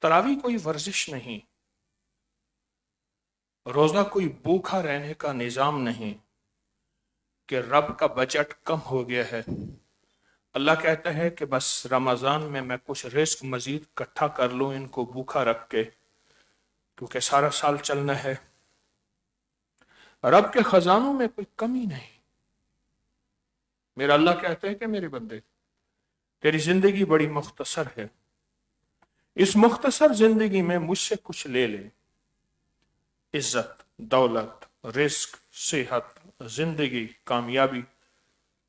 तरावी कोई वर्जिश नहीं, रोजा कोई भूखा रहने का निजाम नहीं कि रब का बजट कम हो गया है। अल्लाह कहता है कि बस रमजान में मैं कुछ रिस्क मजीद इकट्ठा कर लूं इनको भूखा रख के, क्योंकि सारा साल चलना है। रब के खजानों में कोई कमी नहीं। मेरा अल्लाह कहते हैं कि मेरे बंदे, तेरी जिंदगी बड़ी मुख्तसर है, इस मुख्तसर जिंदगी में मुझसे कुछ ले ले। इज्जत, दौलत, रिस्क, सेहत, जिंदगी, कामयाबी,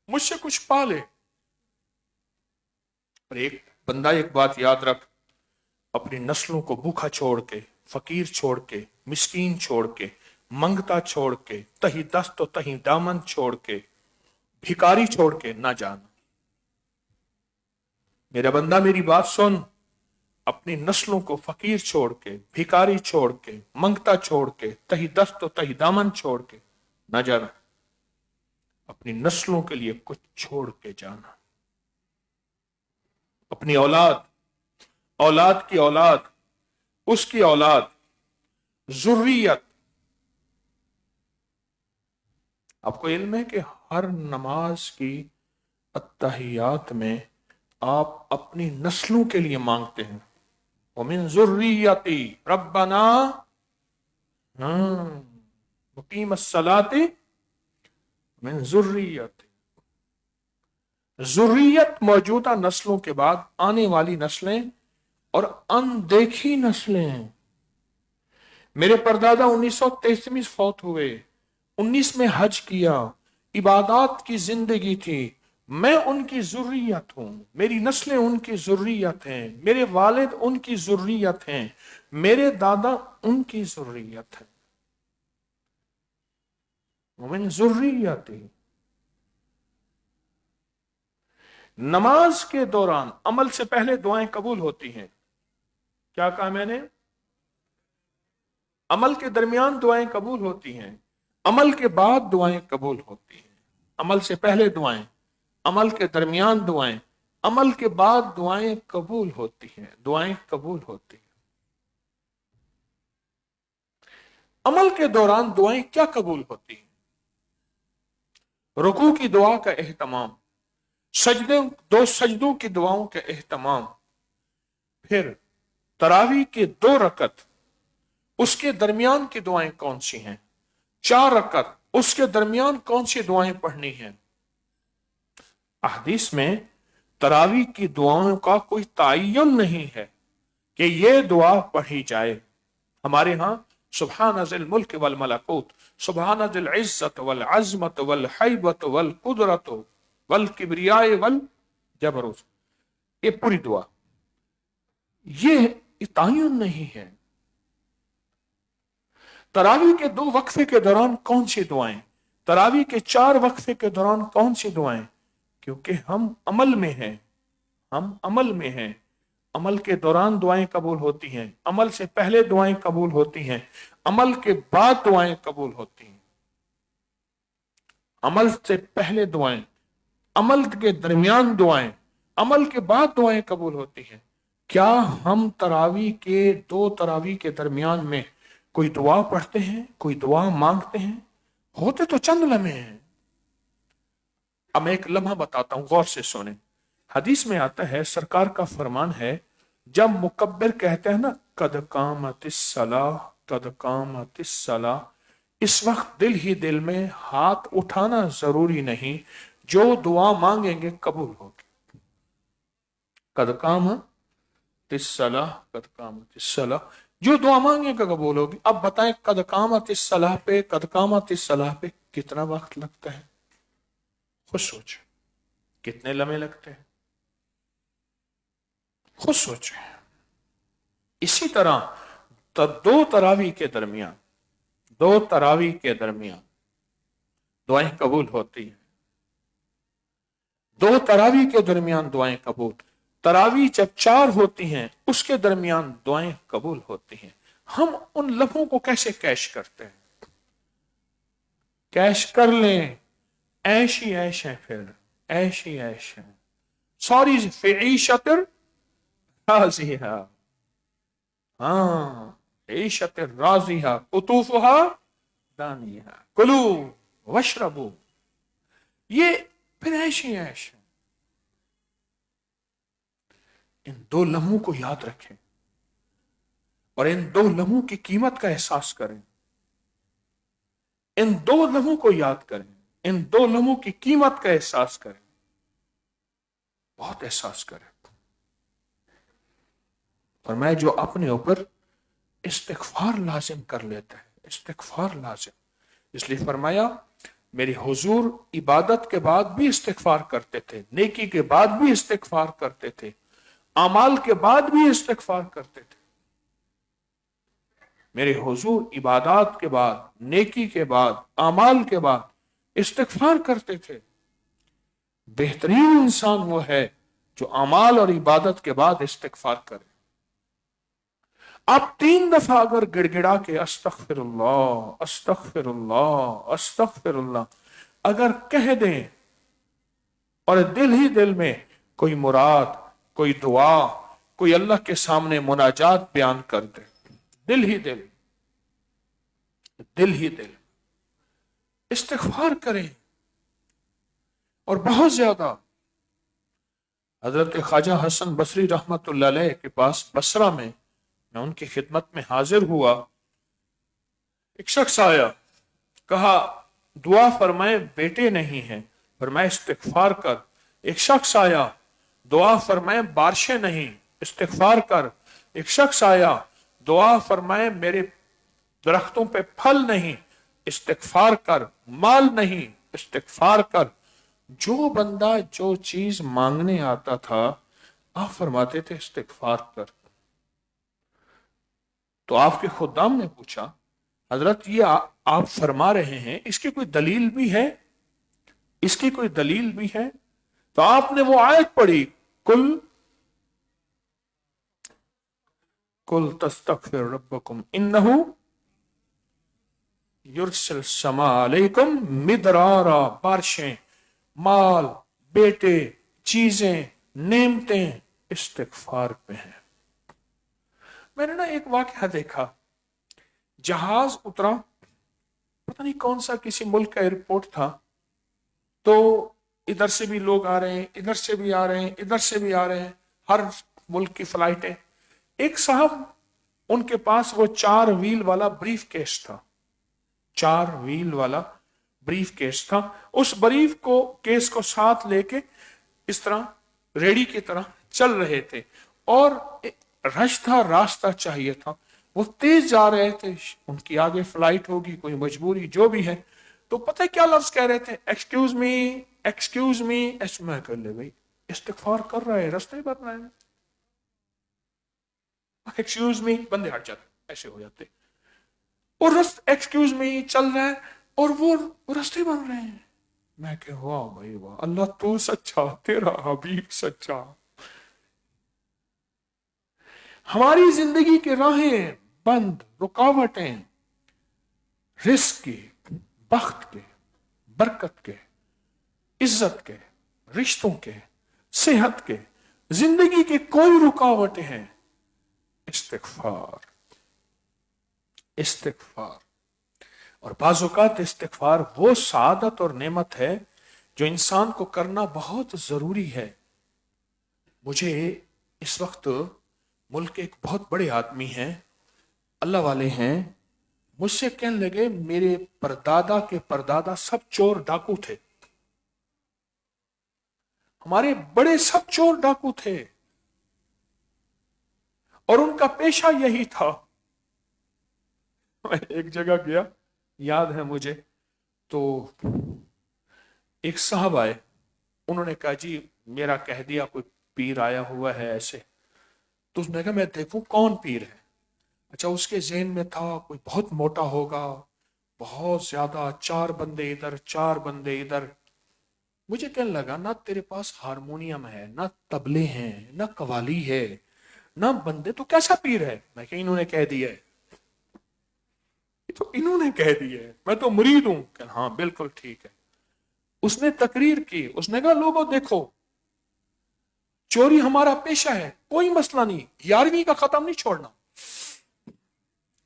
मुझसे कुछ पा ले। और एक बंदा एक बात याद रख, अपनी नस्लों को भूखा छोड़ के, फकीर छोड़ के, मिस्कीन छोड़ के, मंगता छोड़ के, तही दस्त तही दामन छोड़ के, भिकारी छोड़ के ना जाना। मेरा बंदा मेरी बात सुन, अपनी नस्लों को फकीर छोड़ के, भिकारी छोड़ के, मंगता छोड़ के, तही दस्त तही दामन छोड़ के ना जाना। अपनी नस्लों के लिए कुछ छोड़ के जाना। अपनी औलाद, औलाद की औलाद, उसकी औलाद, जुर्रियत। आपको इल्म है कि हर नमाज की अत्तहियात में आप अपनी नस्लों के लिए मांगते हैं, वमिन जुर्रियती रब्बना मुकीम अस्सलाती मिन जुर्रियती। जुर्रियत मौजूदा नस्लों के बाद आने वाली नस्लें और अनदेखी नस्लें। मेरे परदादा 1933 में फौत हुए, 19 में हज किया, इबादत की जिंदगी थी। मैं उनकी जुर्रियत हूं, मेरी नस्लें उनकी जुर्रियत हैं, मेरे वालिद उनकी जुर्रियत हैं, मेरे दादा उनकी जुर्रियत है। मिन जुर्रियती। नमाज के दौरान अमल से पहले दुआएं कबूल होती हैं। क्या कहा मैंने? अमल के दरमियान दुआएं कबूल होती हैं, अमल के बाद दुआएं कबूल होती हैं। अमल से पहले दुआएं, अमल के दरमियान दुआएं, अमल के बाद दुआएं कबूल होती हैं। दुआएं कबूल होती हैं। अमल के दौरान दुआएं क्या कबूल होती हैं? रुकू की दुआ का एहतमाम, सजदे, दो सजदों की दुआओं का एहतमाम, फिर तरावी के 2 रकत, उसके दरमियान की दुआएं कौन सी हैं? 4 रकत, उसके दरमियान कौन सी दुआएं पढ़नी हैं? अहदीस में तरावी की दुआओं का कोई तायन नहीं है कि ये दुआ पढ़ी जाए। हमारे यहां सुभान ज़िल मुल्क वल मलकूत, सुभान ज़िल इज्जत वल अज़मत वल हैबत वल कुदरत वल किब्रियाए वल जबरूत, ये पूरी दुआ, ये तायन नहीं है। तरावी के 2 वक्फे के दौरान कौन सी दुआएं, तरावी के 4 वक्फे के दौरान कौन सी दुआएं? क्योंकि हम अमल में हैं, हम अमल में हैं। अमल के दौरान दुआएं कबूल होती हैं, अमल से पहले दुआएं कबूल होती हैं, अमल के बाद दुआएं कबूल होती हैं। अमल से पहले दुआएं, अमल के दरमियान दुआएं, अमल के बाद दुआएं कबूल होती हैं। क्या हम तरावी के 2 तरावी के दरमियान में कोई दुआ पढ़ते हैं, कोई दुआ मांगते हैं? होते तो चंद लम्हे हैं। अब मैं एक लम्हा बताता हूं, गौर से सुने। हदीस में आता है, सरकार का फरमान है, जब मुकब्बिर कहते हैं ना, कद कामतिस सलाह, कद कामतिस सलाह, इस वक्त दिल ही दिल में हाथ उठाना जरूरी नहीं, जो दुआ मांगेंगे कबूल होगी। कद कामतिस सलाह, कद कामतिस सलाह, जो दुआ मांगेगा कबूल होगी। अब बताएं, कद कामतिस सलाह पे, कद कामतिस सलाह पे कितना वक्त लगता है? खुद सोचें, कितने लम्हे लगते हैं? खुद सोचें। इसी तरह 2 तरावी के दरमियान, 2 तरावी के दरमियान दुआएं कबूल होती हैं। 2 तरावी के दरमियान दुआएं कबूल। तरावी जब 4 होती हैं, उसके दरमियान दुआएं कबूल होती हैं। हम उन लम्हों को कैसे कैश करते हैं? कैश कर लें, ऐश ही ऐश है, फिर ऐश ही ऐश है। सॉरी फीशतर हाजिहा, हाँ, ईशत राजिहा कुतूफुहा दानिहा कुलू वशरबू, ये फिर ऐशी ऐश। इन दो लम्हों को याद रखें और इन दो लम्हों की कीमत का एहसास करें। इन दो लम्हों को याद करें, इन दो लम्हों की कीमत का एहसास करें, बहुत एहसास करें। और मैं जो अपने ऊपर इस्तिगफार लाजिम कर लेता है, इस्तिगफार लाजिम, इसलिए फरमाया मेरे हुजूर इबादत के बाद भी इस्तिगफार करते थे, नेकी के बाद भी इस्तिगफार करते थे, अमाल के बाद भी इस्तिगफार करते थे। मेरे हुजूर इबादत के बाद, नेकी के बाद, अमाल के बाद इस्तिगफार करते थे। बेहतरीन इंसान वो है जो अमाल और इबादत के बाद इस्तिगफार करे। आप 3 दफा अगर गिड़गिड़ा के अस्तगफिरुल्लाह अस्तगफिरुल्लाह अस्तगफिरुल्लाह अगर कह दें और दिल ही दिल में कोई मुराद, कोई दुआ, कोई अल्लाह के सामने मुनाजात बयान कर दे, दिल ही दिल, दिल ही दिल इस्तिगफार करें। और बहुत ज्यादा हजरत ख्वाजा हसन बसरी रहमतुल्लाह अलैह के पास बसरा में, मैं उनकी खिदमत में हाजिर हुआ। एक शख्स आया, कहा दुआ फरमाए बेटे नहीं है, फरमाए इस्तिगफार कर। एक शख्स आया, दुआ फरमाए बारिशें नहीं, इस्तिगफार कर। एक शख्स आया, दुआ फरमाए मेरे दरख्तों पे फल नहीं, इस्तिगफार कर। माल नहीं, इस्तिगफार कर। जो बंदा जो चीज मांगने आता था, आप फरमाते थे इस्तिगफार कर। तो आपके खुद्दाम ने पूछा, हजरत ये आप फरमा रहे हैं, इसकी कोई दलील भी है? इसकी कोई दलील भी है? तो आपने वो आयत पढ़ी, कुल कुल तस्तगफिर रब्बकुम इन्नहु युरसिल समा अलैकुम मिदरारा। बारिशें, माल, बेटे, चीजें, नेमतें इस्तिगफार पे हैं। मैंने ना एक वाकया देखा, जहाज उतरा, पता नहीं कौन सा किसी मुल्क का एयरपोर्ट था, तो इधर से भी लोग आ रहे हैं, इधर से भी आ रहे हैं, इधर से भी आ रहे हैं, हर मुल्क की फ्लाइटें। एक साहब, उनके पास वो 4 व्हील वाला ब्रीफ केस था, 4 व्हील वाला ब्रीफ केस था। उस ब्रीफ को केस को साथ लेके इस तरह रेडी की तरह चल रहे थे और रश था, रास्ता चाहिए था, वो तेज जा रहे थे, उनकी आगे फ्लाइट होगी, कोई मजबूरी जो भी है। तो पता है क्या लफ्ज कह रहे थे? Excuse me, excuse me. ऐसे मैं कर ले भाई, इस्तिगफार कर रहा है, रास्ते बन रहा है, एक्सक्यूज मी, बंदे हट जाते, ऐसे हो जाते। और एक्सक्यूज मी चल रहा है और वो रास्ते बन रहे हैं। मैं कह वाह भाई वाह, अल्लाह तू सच्चा, तेरा हबीब सच्चा। हमारी जिंदगी की राहें बंद, रुकावटें रिस्क की, बख्त के, बरकत के, इज्जत के, रिश्तों के, सेहत के, जिंदगी की कोई रुकावटें हैं, इस्तिगफार, इस्तिगफार। और बाज़ औक़ात इस्तिगफार वो सादत और नेमत है जो इंसान को करना बहुत जरूरी है। मुझे इस वक्त मुल्क के एक बहुत बड़े आदमी हैं, अल्लाह वाले हैं, मुझसे कहने लगे मेरे परदादा के परदादा सब चोर डाकू थे, हमारे बड़े सब चोर डाकू थे और उनका पेशा यही था। मैं एक जगह गया, याद है मुझे, तो एक साहब आए, उन्होंने कहा जी मेरा कह दिया कोई पीर आया हुआ है ऐसे। तो उसने कहा मैं देखूं कौन पीर है। अच्छा, उसके ज़हन में था कोई बहुत मोटा होगा, बहुत ज्यादा, 4 बंदे इधर 4 बंदे इधर। मुझे कहने लगा ना तेरे पास हारमोनियम है, ना तबले हैं, ना कवाली है, ना बंदे, तो कैसा पीर है? मैं कहा इन्होंने कह दिया है, तो इन्होंने कह दिया है, मैं तो मुरीद हूं। हाँ बिल्कुल ठीक है। उसने तकरीर की, उसने कहा लोगों देखो, चोरी हमारा पेशा है, कोई मसला नहीं, 11वीं का खत्म नहीं छोड़ना,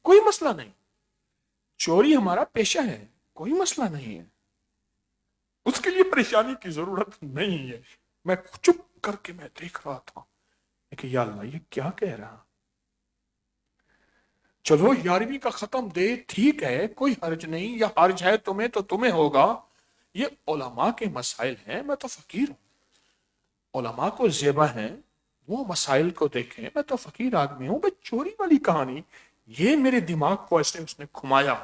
कोई मसला नहीं, चोरी हमारा पेशा है, कोई मसला नहीं है, उसके लिए परेशानी की जरूरत नहीं है। मैं चुप करके मैं देख रहा था कि या अल्लाह ये क्या कह रहा। चलो 11वीं का खत्म दे, ठीक है, कोई हर्ज नहीं, या हर्ज है तुम्हें तो तुम्हें होगा, ये उलमा के मसाइल हैं, मैं तो फकीर हूं, उलमा को जेबा है, वो मसाइल को देखें, मैं तो फकीर आदमी हूं। भाई चोरी वाली कहानी, ये मेरे दिमाग को ऐसे उसने घुमाया।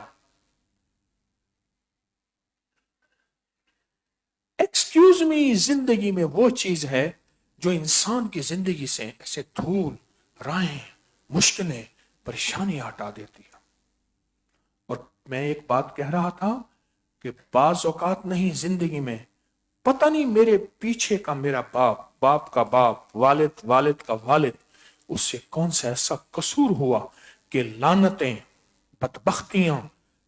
एक्सक्यूज मी, जिंदगी में वो चीज है जो इंसान की जिंदगी से ऐसे धूल, राहें, मुश्किलें, परेशानी हटा देती है। और मैं एक बात कह रहा था कि बाज औकात नहीं जिंदगी में, पता नहीं मेरे पीछे का मेरा बाप, बाप का बाप, वालिद, वालिद का वालिद, उससे कौन सा ऐसा कसूर हुआ कि लानतें, बदबख्तियां,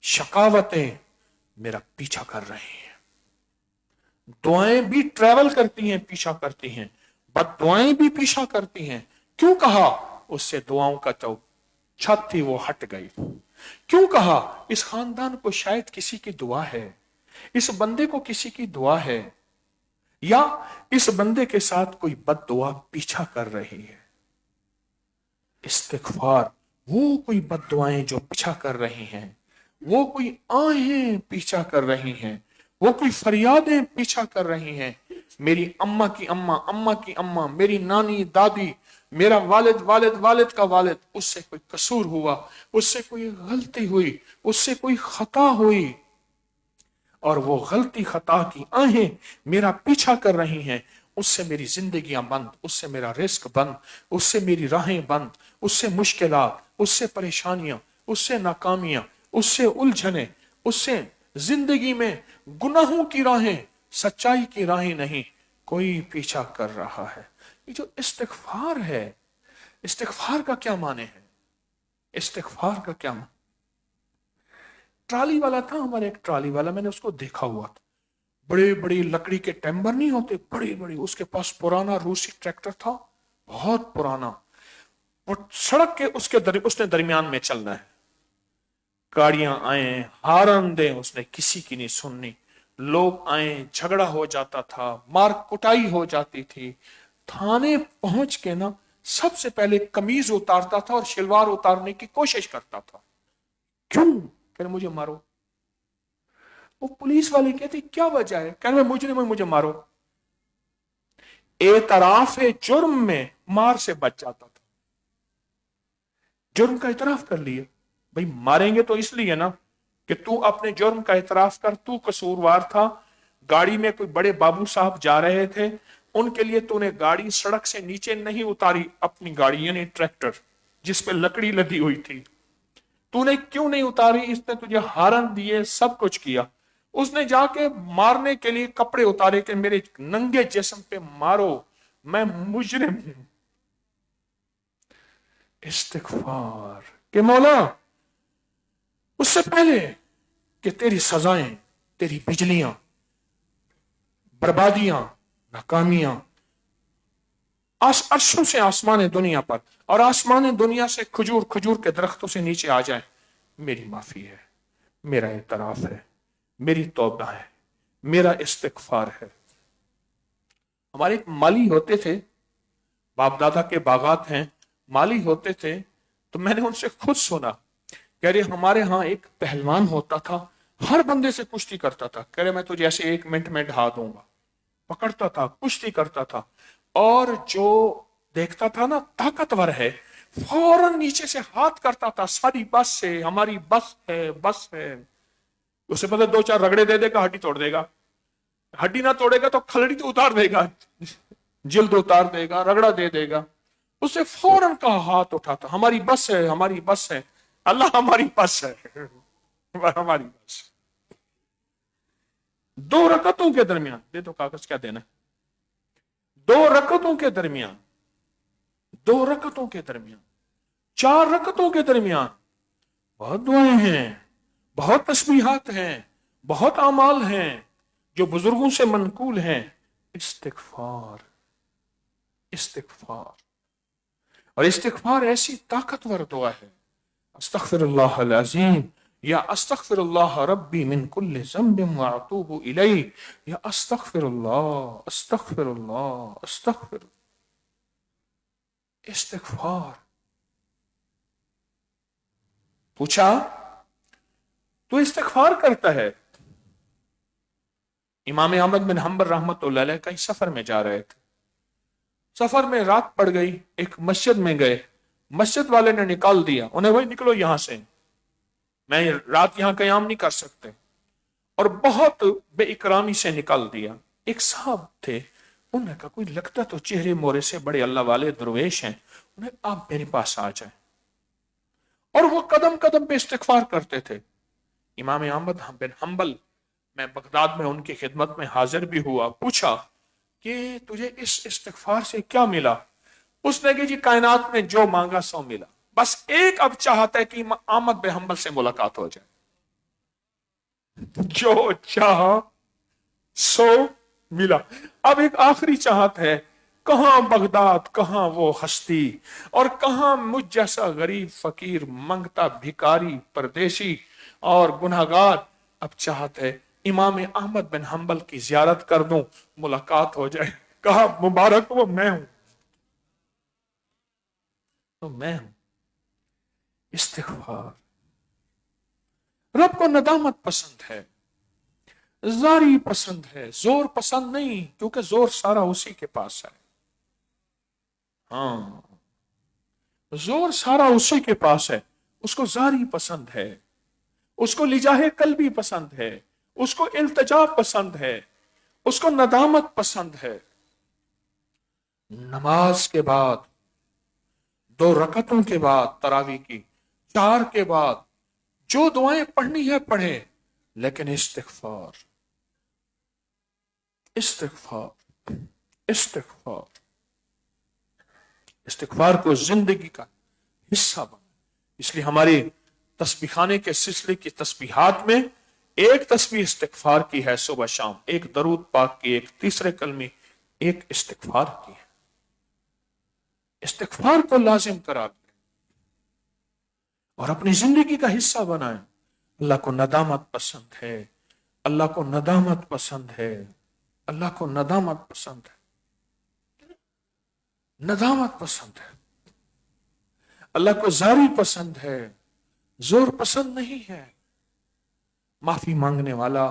शकावतें मेरा पीछा कर रही हैं। दुआएं भी ट्रेवल करती हैं, पीछा करती हैं, बददुआएं भी पीछा करती हैं। क्यों कहा? उससे दुआओं का जो छत थी वो हट गई। क्यों कहा? इस खानदान को शायद किसी की दुआ है, इस बंदे को किसी की दुआ है, या इस बंदे के साथ कोई बददुआ पीछा कर रही है। इस्तिगफार, वो कोई बददुआएं जो पीछा कर रही हैं, वो कोई आहें पीछा कर रही हैं, वो कोई फरियादें पीछा कर रही हैं। मेरी अम्मा की अम्मा, अम्मा की अम्मा, मेरी नानी, दादी, मेरा वालिद, वालिद, वालिद का वालिद, उससे कोई कसूर हुआ, उससे कोई गलती हुई, उससे कोई खता हुई, और वो गलती खता की आहें मेरा पीछा कर रही हैं। उससे मेरी जिंदगियां बंद, उससे मेरा रिस्क बंद, उससे मेरी राहें बंद, उससे मुश्किलात, उससे परेशानियां, उससे नाकामियां, उससे उलझने, उससे जिंदगी में गुनाहों की राहें, सच्चाई की राहें नहीं, कोई पीछा कर रहा है। ये जो इस्तिगफार है, इस्तिगफार का क्या माने है? इस्तिगफार का क्या माने? ट्राली वाला था हमारे, एक ट्राली वाला, मैंने उसको देखा हुआ था, बड़े बड़े लकड़ी के टेम्बर नहीं होते, बड़े बड़े, उसके पास पुराना रूसी ट्रैक्टर था, बहुत पुराना, वो सड़क के उसने दरमियान में चलना है, गाड़ियां आए, हारन दे, उसने किसी की नहीं सुननी, लोग आए, झगड़ा हो जाता था, मार कुटाई हो जाती थी। थाने पहुंच के ना सबसे पहले कमीज उतारता था और शलवार उतारने की कोशिश करता था। क्यों? फिर मुझे मारो। वो पुलिस वाले कहते क्या वजह है? कह रहे मुझे मारो। एतराफ जुर्म में मार से बच जाता था, जुर्म का इतराफ कर लिया। भाई मारेंगे तो इसलिए ना कि तू अपने जुर्म का इतराफ कर, तू कसूरवार था, गाड़ी में कोई बड़े बाबू साहब जा रहे थे, उनके लिए तूने गाड़ी सड़क से नीचे नहीं उतारी, अपनी गाड़ी यानी ट्रैक्टर जिसपे लकड़ी लदी हुई थी, तूने क्यों नहीं उतारी? इसने तुझे हारन दिए, सब कुछ किया, उसने जाके मारने के लिए कपड़े उतारे कि मेरे नंगे जिस्म पे मारो, मैं मुजरिम हूं। इस्तिगफार के मौला, उससे पहले कि तेरी सजाएं, तेरी बिजलियां, बर्बादियां, नाकामियां अर्शों से आसमान दुनिया पर और आसमान दुनिया से खजूर खजूर के दरख्तों से नीचे आ जाए, मेरी माफी है, मेरा एतराफ है, मेरी तौबा है, मेरा इस्तिगफार है। हमारे एक माली होते थे, बाप दादा के बागात हैं, माली होते थे, तो मैंने उनसे खुद सुना, कह रहे हमारे यहाँ एक पहलवान होता था, हर बंदे से कुश्ती करता था, कह रहे मैं तुझे ऐसे 1 मिनट में ढा दूंगा, पकड़ता था, कुश्ती करता था, और जो देखता था ना ताकतवर है, फौरन नीचे से हाथ करता था, सारी बस है, हमारी बस है, बस है। उसे पता 2-4 रगड़े दे देगा, हड्डी तोड़ देगा, हड्डी ना तोड़ेगा तो खलड़ी तो उतार देगा, जिल्द उतार देगा, रगड़ा दे देगा। उसे फौरन का हाथ उठाता, हमारी बस है, हमारी बस है, अल्लाह हमारी बस है, हमारी बस। 2 रकतों के दरमियान, दे दो कागज, क्या देना है, 2 रकतों के दरमियान, 2 रकतों के दरमियान, 4 रकतों के दरमियान बहुत दुआएं हैं, बहुत तस्बीहात हैं, बहुत अमाल हैं जो बुजुर्गों से मनकूल हैं। इस्तिगफार, इस्तिगफार, और इस्तिगफार ऐसी ताकतवर दुआ है, अस्तगफिरुल्लाह अल-अज़ीम, या अस्तगफिरुल्लाह रब्बी मिन कुल्लि ज़ंबिन व अतूबु इलैहि, या अस्तगफिरुल्लाह अस्तगफिरुल्लाह अस्तगफिर। इस्तिग़फ़ार। पूछा, तू इस्तिग़फ़ार करता है? इमाम अहमद बिन हंबल रहमतुल्लाह अलैह कहीं सफर में जा रहे थे। सफर में रात पड़ गई, एक मस्जिद में गए, मस्जिद वाले ने निकाल दिया उन्हें, भाई निकलो यहां से, मैं रात यहां कयाम नहीं कर सकते, और बहुत बेइकरामी से निकाल दिया। एक साहब थे, उन्होंने कहा कोई लगता तो चेहरे मोरे से बड़े अल्लाह वाले दरवेश हैं, उन्हें आप मेरे पास आ जाए। और वो कदम कदम पे इस्तिग़फ़ार करते थे। इमाम अहमद बिन हंबल, मैं बगदाद में उनकी खिदमत में हाजिर भी हुआ, पूछा कि तुझे इस इस्तिग़फ़ार से क्या मिला? उसने कहा जी कायनात में जो मांगा सो मिला, बस एक अब चाहता है कि अहमद बिन हंबल से मुलाकात हो जाए। जो चाह सो मिला। अब एक आखिरी चाहत है, कहां बगदाद, कहां वो हस्ती, और कहां मुझ जैसा गरीब फकीर मंगता भिकारी परदेशी और गुनहगार। अब चाहत है इमाम अहमद बिन हंबल की जियारत कर दूं, मुलाकात हो जाए। कहा मुबारक वो मैं हूं, तो मैं हूं। इस्तिग़फ़ार। रब को नदामत पसंद है, जारी पसंद है, जोर पसंद नहीं, क्योंकि जोर सारा उसी के पास है। हाँ, जोर सारा उसी के पास है। उसको जारी पसंद है, उसको लिजाहे कल्बी पसंद है, उसको इल्तिजा पसंद है, उसको नदामत पसंद है। नमाज के बाद, 2 रकतों के बाद, तरावी की 4 के बाद जो दुआएं पढ़नी है पढ़े, लेकिन इस्तिग़फ़ार, इस्तिग़फ़ार, इस्तिग़फ़ार, इस्तिग़फ़ार को जिंदगी का हिस्सा बना। इसलिए हमारे तस्बीहाने के सिलसिले की तस्बीहात में एक तस्बीह इस्तिग़फ़ार की है सुबह शाम, एक दरूद पाक की, एक तीसरे कलमी, एक इस्तिग़फ़ार की है। इस्तिग़फ़ार को लाजिम करार दें और अपनी जिंदगी का हिस्सा बनाएं। अल्लाह को नदामत पसंद है, अल्लाह को नदामत पसंद है, अल्लाह को नदामत पसंद है, नदामत पसंद है। अल्लाह को जारी पसंद है, जोर पसंद नहीं है। माफी मांगने वाला,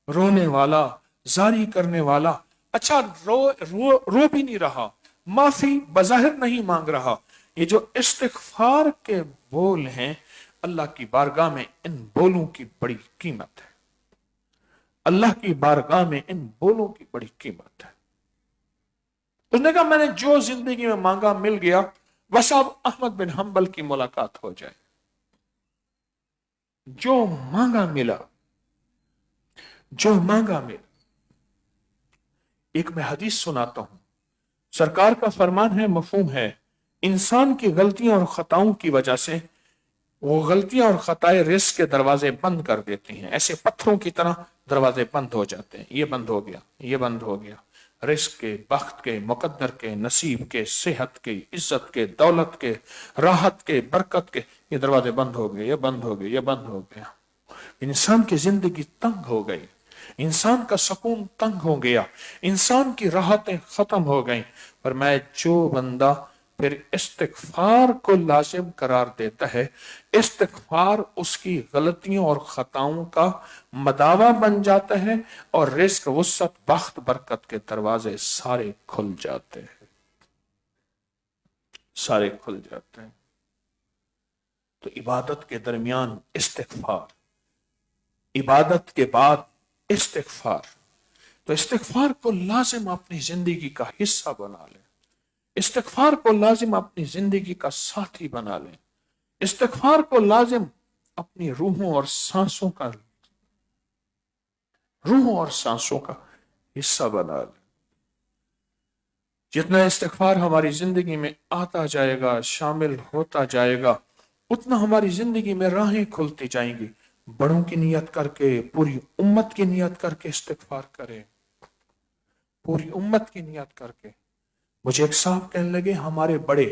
रोने वाला, जारी करने वाला, अच्छा रो भी नहीं रहा, माफी बज़ाहिर नहीं मांग रहा। ये जो इस्तिग़फ़ार के बोल हैं, अल्लाह की बारगाह में इन बोलों की बड़ी कीमत है। अल्लाह की बारगाह में इन बोलों की बड़ी कीमत है। उसने कहा मैंने जो जिंदगी में मांगा मिल गया, बस अब अहमद बिन हंबल की मुलाकात हो जाए। जो मांगा मिला, जो मांगा मिला। एक मैं हदीस सुनाता हूं, सरकार का फरमान है, मफहूम है, इंसान की गलतियों और खताओं की वजह से वो गलतियां और खताएं रिस्क के दरवाजे बंद कर देती हैं। ऐसे पत्थरों की तरह दरवाजे बंद हो जाते हैं। ये बंद हो गया, ये बंद हो गया। रिस्क के, बख्त के, मुकद्दर के, नसीब के, सेहत के, इज्जत के, दौलत के, राहत के, बरकत के, ये दरवाजे बंद हो गए, ये बंद हो गए, ये बंद हो गया। इंसान की जिंदगी तंग हो गई, इंसान का सुकून तंग हो गया, इंसान की राहतें खत्म हो गई। पर मैं जो बंदा फिर इस्तिग़फ़ार को लाजिम करार देता है, इस्तिग़फ़ार उसकी गलतियों और खताओं का मदावा बन जाता है, और रिज़्क़, वुसअत, बख्त, बरकत के दरवाजे सारे खुल जाते हैं, सारे खुल जाते हैं। तो इबादत के दरमियान इस्तिग़फ़ार, इबादत के बाद इस्तिग़फ़ार। तो इस्तिग़फ़ार को लाजिम अपनी जिंदगी का हिस्सा बना लें, इस्तिग़फ़ार को लाजिम अपनी जिंदगी का साथी बना लें, इस्तिग़फ़ार को लाजिम अपनी रूहों और सांसों का हिस्सा बना लें। जितना इस्तिग़फ़ार हमारी जिंदगी में आता जाएगा, शामिल होता जाएगा, उतना हमारी जिंदगी में राहें खुलती जाएंगी। बड़ों की नियत करके, पूरी उम्मत की नियत करके इस्तिग़फ़ार करें, पूरी उम्मत की नियत करके। मुझे एक साहब कहने लगे, हमारे बड़े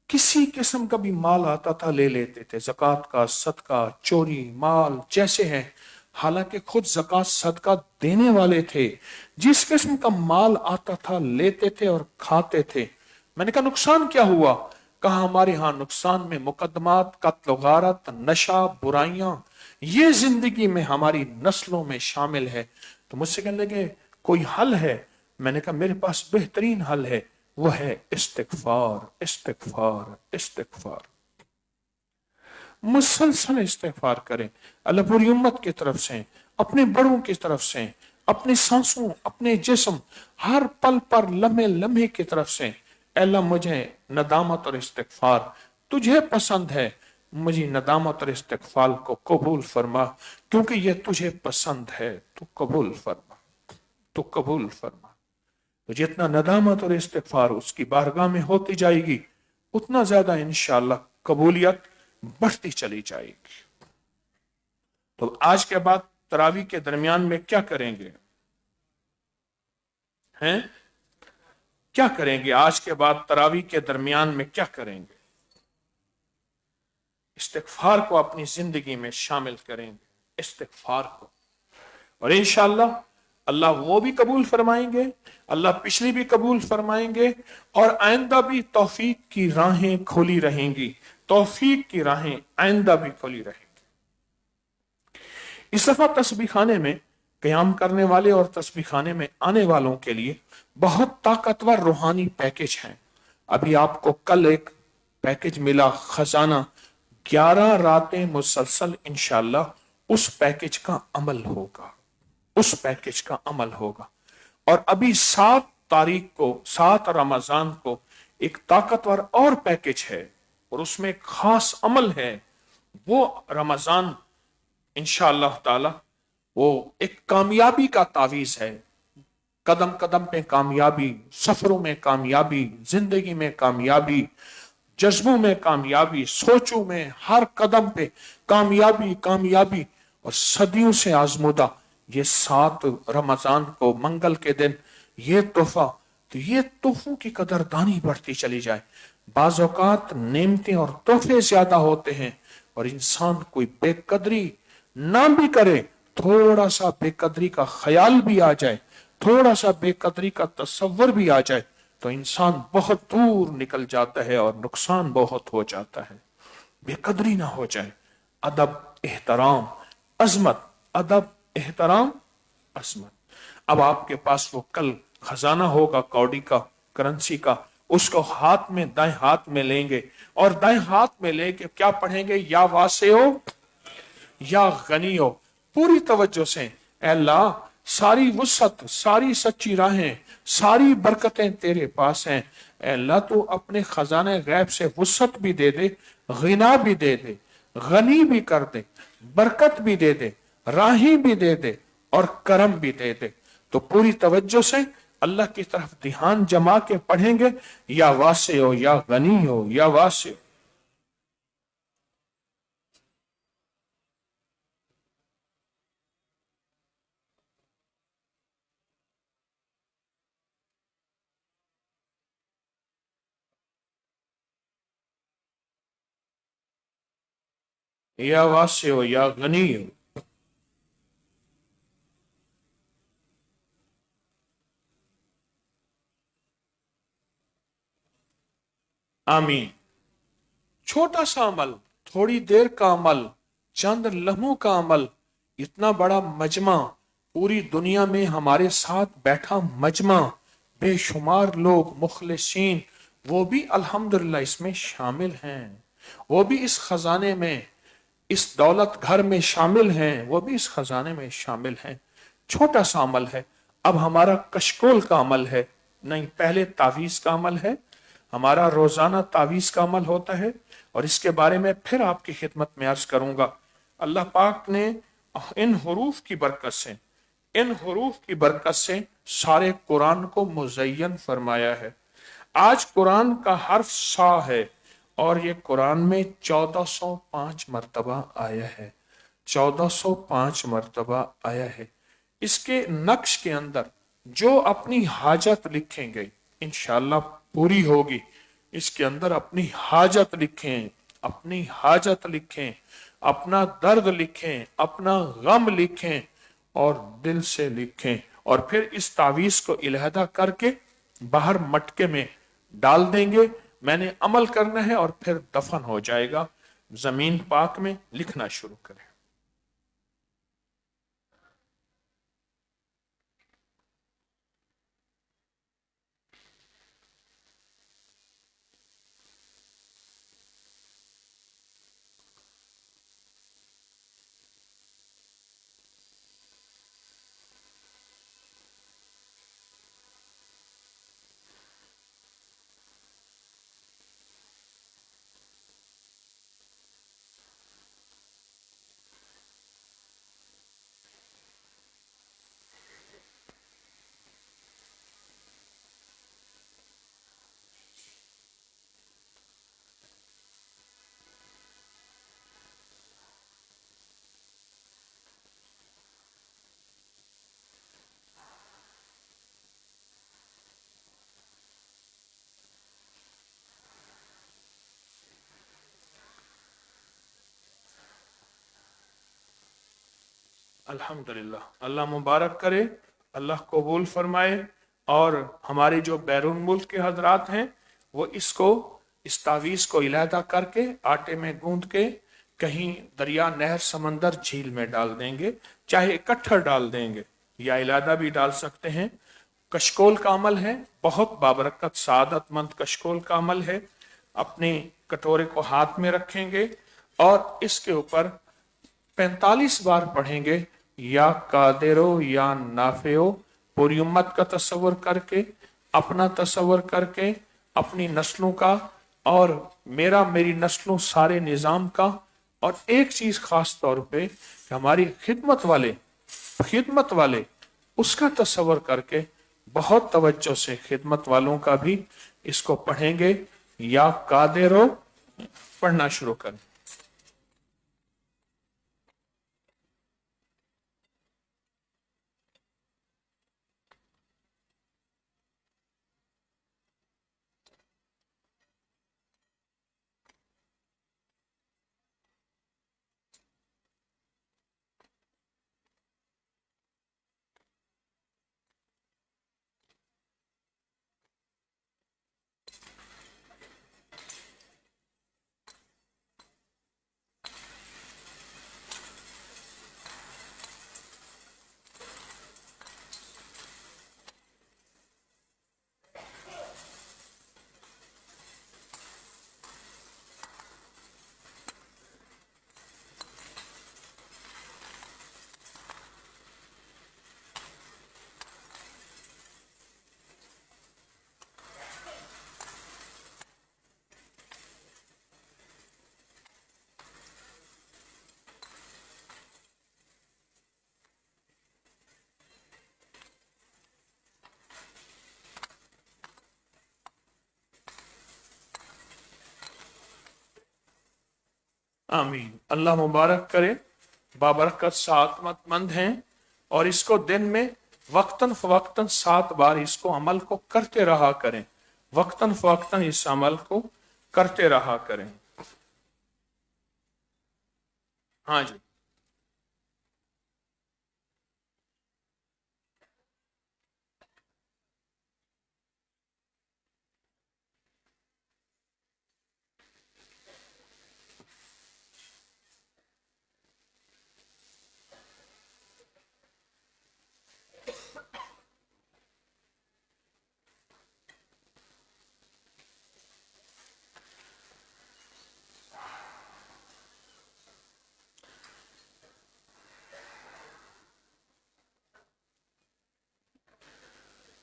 किसी किस्म का भी माल आता था ले लेते थे, ज़कात का, सदका, चोरी, माल जैसे हैं, हालांकि खुद ज़कात सदका देने वाले थे। जिस किस्म का माल आता था लेते थे और खाते थे। मैंने कहा नुकसान क्या हुआ? कहा हमारे यहां नुकसान में मुकदमात, कत्ल गारत, नशा, बुराइयां, ये जिंदगी में हमारी नस्लों में शामिल है। तो मुझसे कहने लगे कोई हल है? मैंने कहा मेरे पास बेहतरीन हल है, वो है इस्तिगफार, इस्तिगफार, इस्तिगफार। मुसलसल इस्तिगफार करें, अल्लाह पूरी उम्मत की तरफ से, अपने बड़ों की तरफ से, अपनी सांसों, अपने जिस्म, हर पल पर, लम्हे लम्हे की तरफ से, अल्लाह मुझे नदामत और इस्तिगफार तुझे पसंद है, मुझे नदामत और इस्तिगफार को कबूल फरमा, क्योंकि ये तुझे पसंद है, तू कबूल फरमा, तू कबूल फरमा। तो जितना नदामत और इस्तिगफार उसकी बारगाह में होती जाएगी, उतना ज्यादा इंशाअल्लाह कबूलियत बढ़ती चली जाएगी। तो आज के बाद तरावी के दरमियान में क्या करेंगे? हैं? क्या करेंगे आज के बाद तरावी के दरमियान में क्या करेंगे? इस्तिगफार को अपनी जिंदगी में शामिल करेंगे, इस्तिगफार को, और इंशाअल्लाह अल्लाह वो भी कबूल फरमाएंगे, अल्लाह पिछली भी कबूल फरमाएंगे, और आइंदा भी तौफीक की राहें खुली रहेंगी, तौफीक की राहें आइंदा भी खुली रहेंगी। इस दफा तस्बीह खाने में कयाम करने वाले और तस्बीह खाने में आने वालों के लिए बहुत ताकतवर रूहानी पैकेज है। अभी आपको कल एक पैकेज मिला, खजाना, 11 रातें मुसलसल इंशाअल्लाह उस पैकेज का अमल होगा, उस पैकेज का अमल होगा। और अभी 7 तारीख को, 7 रमजान को एक ताकतवर और पैकेज है, और उसमें खास अमल है। वो रमजान इंशाअल्लाह ताला वो एक कामयाबी का तावीज है। कदम कदम पे कामयाबी, सफरों में कामयाबी, जिंदगी में कामयाबी, जज्बों में कामयाबी, सोचों में हर कदम पे कामयाबी, कामयाबी, और सदियों से आजमुदा ये 7 रमजान को मंगल के दिन ये तोहफा, तो ये तोहफों की कदरदानी बढ़ती चली जाए। बाज़ औक़ात नेमतें और तोहफे ज्यादा होते हैं, और इंसान कोई बेकदरी ना भी करे, थोड़ा सा बेकदरी का ख्याल भी आ जाए, थोड़ा सा बेकदरी का तस्वर भी आ जाए, तो इंसान बहुत दूर निकल जाता है और नुकसान बहुत हो जाता है। बेकदरी ना हो जाए। अदब, एहतराम, अजमत, अदब, एहतराम, अजमत। अब आपके पास वो कल खजाना होगा कौड़ी का, करेंसी का, उसको हाथ में, दाएं हाथ में लेंगे, और दाएं हाथ में लेके क्या पढ़ेंगे? या वासिओ या गनी हो। पूरी तवज्जो से, अल्लाह सारी वुसअत, सारी सच्ची राहें, सारी बरकतें तेरे पास हैं। अल्लाह तू अपने खजाने गैब से वुसअत भी दे दे, गिना भी दे दे, गनी भी कर दे, बरकत भी दे दे, राही भी दे दे, और करम भी दे दे। तो पूरी तवज्जो से अल्लाह की तरफ ध्यान जमा के पढ़ेंगे, या वासे हो, या गनी हो, या वासे हो। या वासे हो, या गनी हो। आमीन। छोटा सा अमल, थोड़ी देर का अमल, चंद लम्हों का अमल, इतना बड़ा मजमा, पूरी दुनिया में हमारे साथ बैठा मजमा, बेशुमार लोग मुखलिसीन, वो भी अल्हम्दुलिल्लाह इसमें शामिल हैं, वो भी इस खजाने में, इस दौलत घर में शामिल हैं, वो भी इस खजाने में शामिल हैं। छोटा सा अमल है। अब हमारा कशकोल का अमल है, नहीं, पहले तावीज का अमल है। हमारा रोजाना तावीज का अमल होता है, और इसके बारे में फिर आपकी खिदमत में अर्ज करूंगा। अल्लाह पाक ने इन हरूफ की बरकत से, इन हरूफ की बरकत से सारे कुरान को मुज़य्यन फरमाया है। आज कुरान का हर्फ सा है, और ये कुरान में 1405 मरतबा आया है, 1405 मरतबा आया है। इसके नक्श के अंदर जो अपनी हाजत लिखेंगे इंशाअल्लाह पूरी होगी, اس کے اندر اپنی حاجت لکھیں، اپنی حاجت لکھیں، اپنا درد لکھیں، اپنا غم لکھیں اور دل سے لکھیں، اور پھر اس تعویذ کو علیحدہ کر کے باہر مٹکے میں ڈال دیں گے. میں نے عمل کرنا ہے اور پھر دفن ہو جائے گا. زمین پاک میں لکھنا شروع کریں. الحمدللہ، اللہ مبارک کرے، اللہ قبول فرمائے. اور ہماری جو بیرون ملک کے حضرات ہیں وہ اس تعویذ کو علیحدہ کر کے آٹے میں گوندھ کے کہیں دریا، نہر، سمندر، جھیل میں ڈال دیں گے. چاہے اکٹھا ڈال دیں گے یا علیحدہ بھی ڈال سکتے ہیں. کشکول کا عمل ہے، بہت بابرکت سعادت مند کشکول کا عمل ہے. اپنے کٹورے کو ہاتھ میں رکھیں گے اور اس کے اوپر 45 بار پڑھیں گے، یا قادرو یا نافعو. پوری امت کا تصور کر کے، اپنا تصور کر کے، اپنی نسلوں کا اور میری نسلوں سارے نظام کا. اور ایک چیز خاص طور پہ کہ ہماری خدمت والے اس کا تصور کر کے بہت توجہ سے خدمت والوں کا بھی اس کو پڑھیں گے. یا قادرو پڑھنا شروع کریں. آمین. اللہ مبارک کرے. بابرکت سعادت مند ہیں اور اس کو دن میں وقتاً فوقتاً 7 بار اس کو عمل کو کرتے رہا کریں. وقتاً فوقتاً اس عمل کو کرتے رہا کریں. ہاں جی.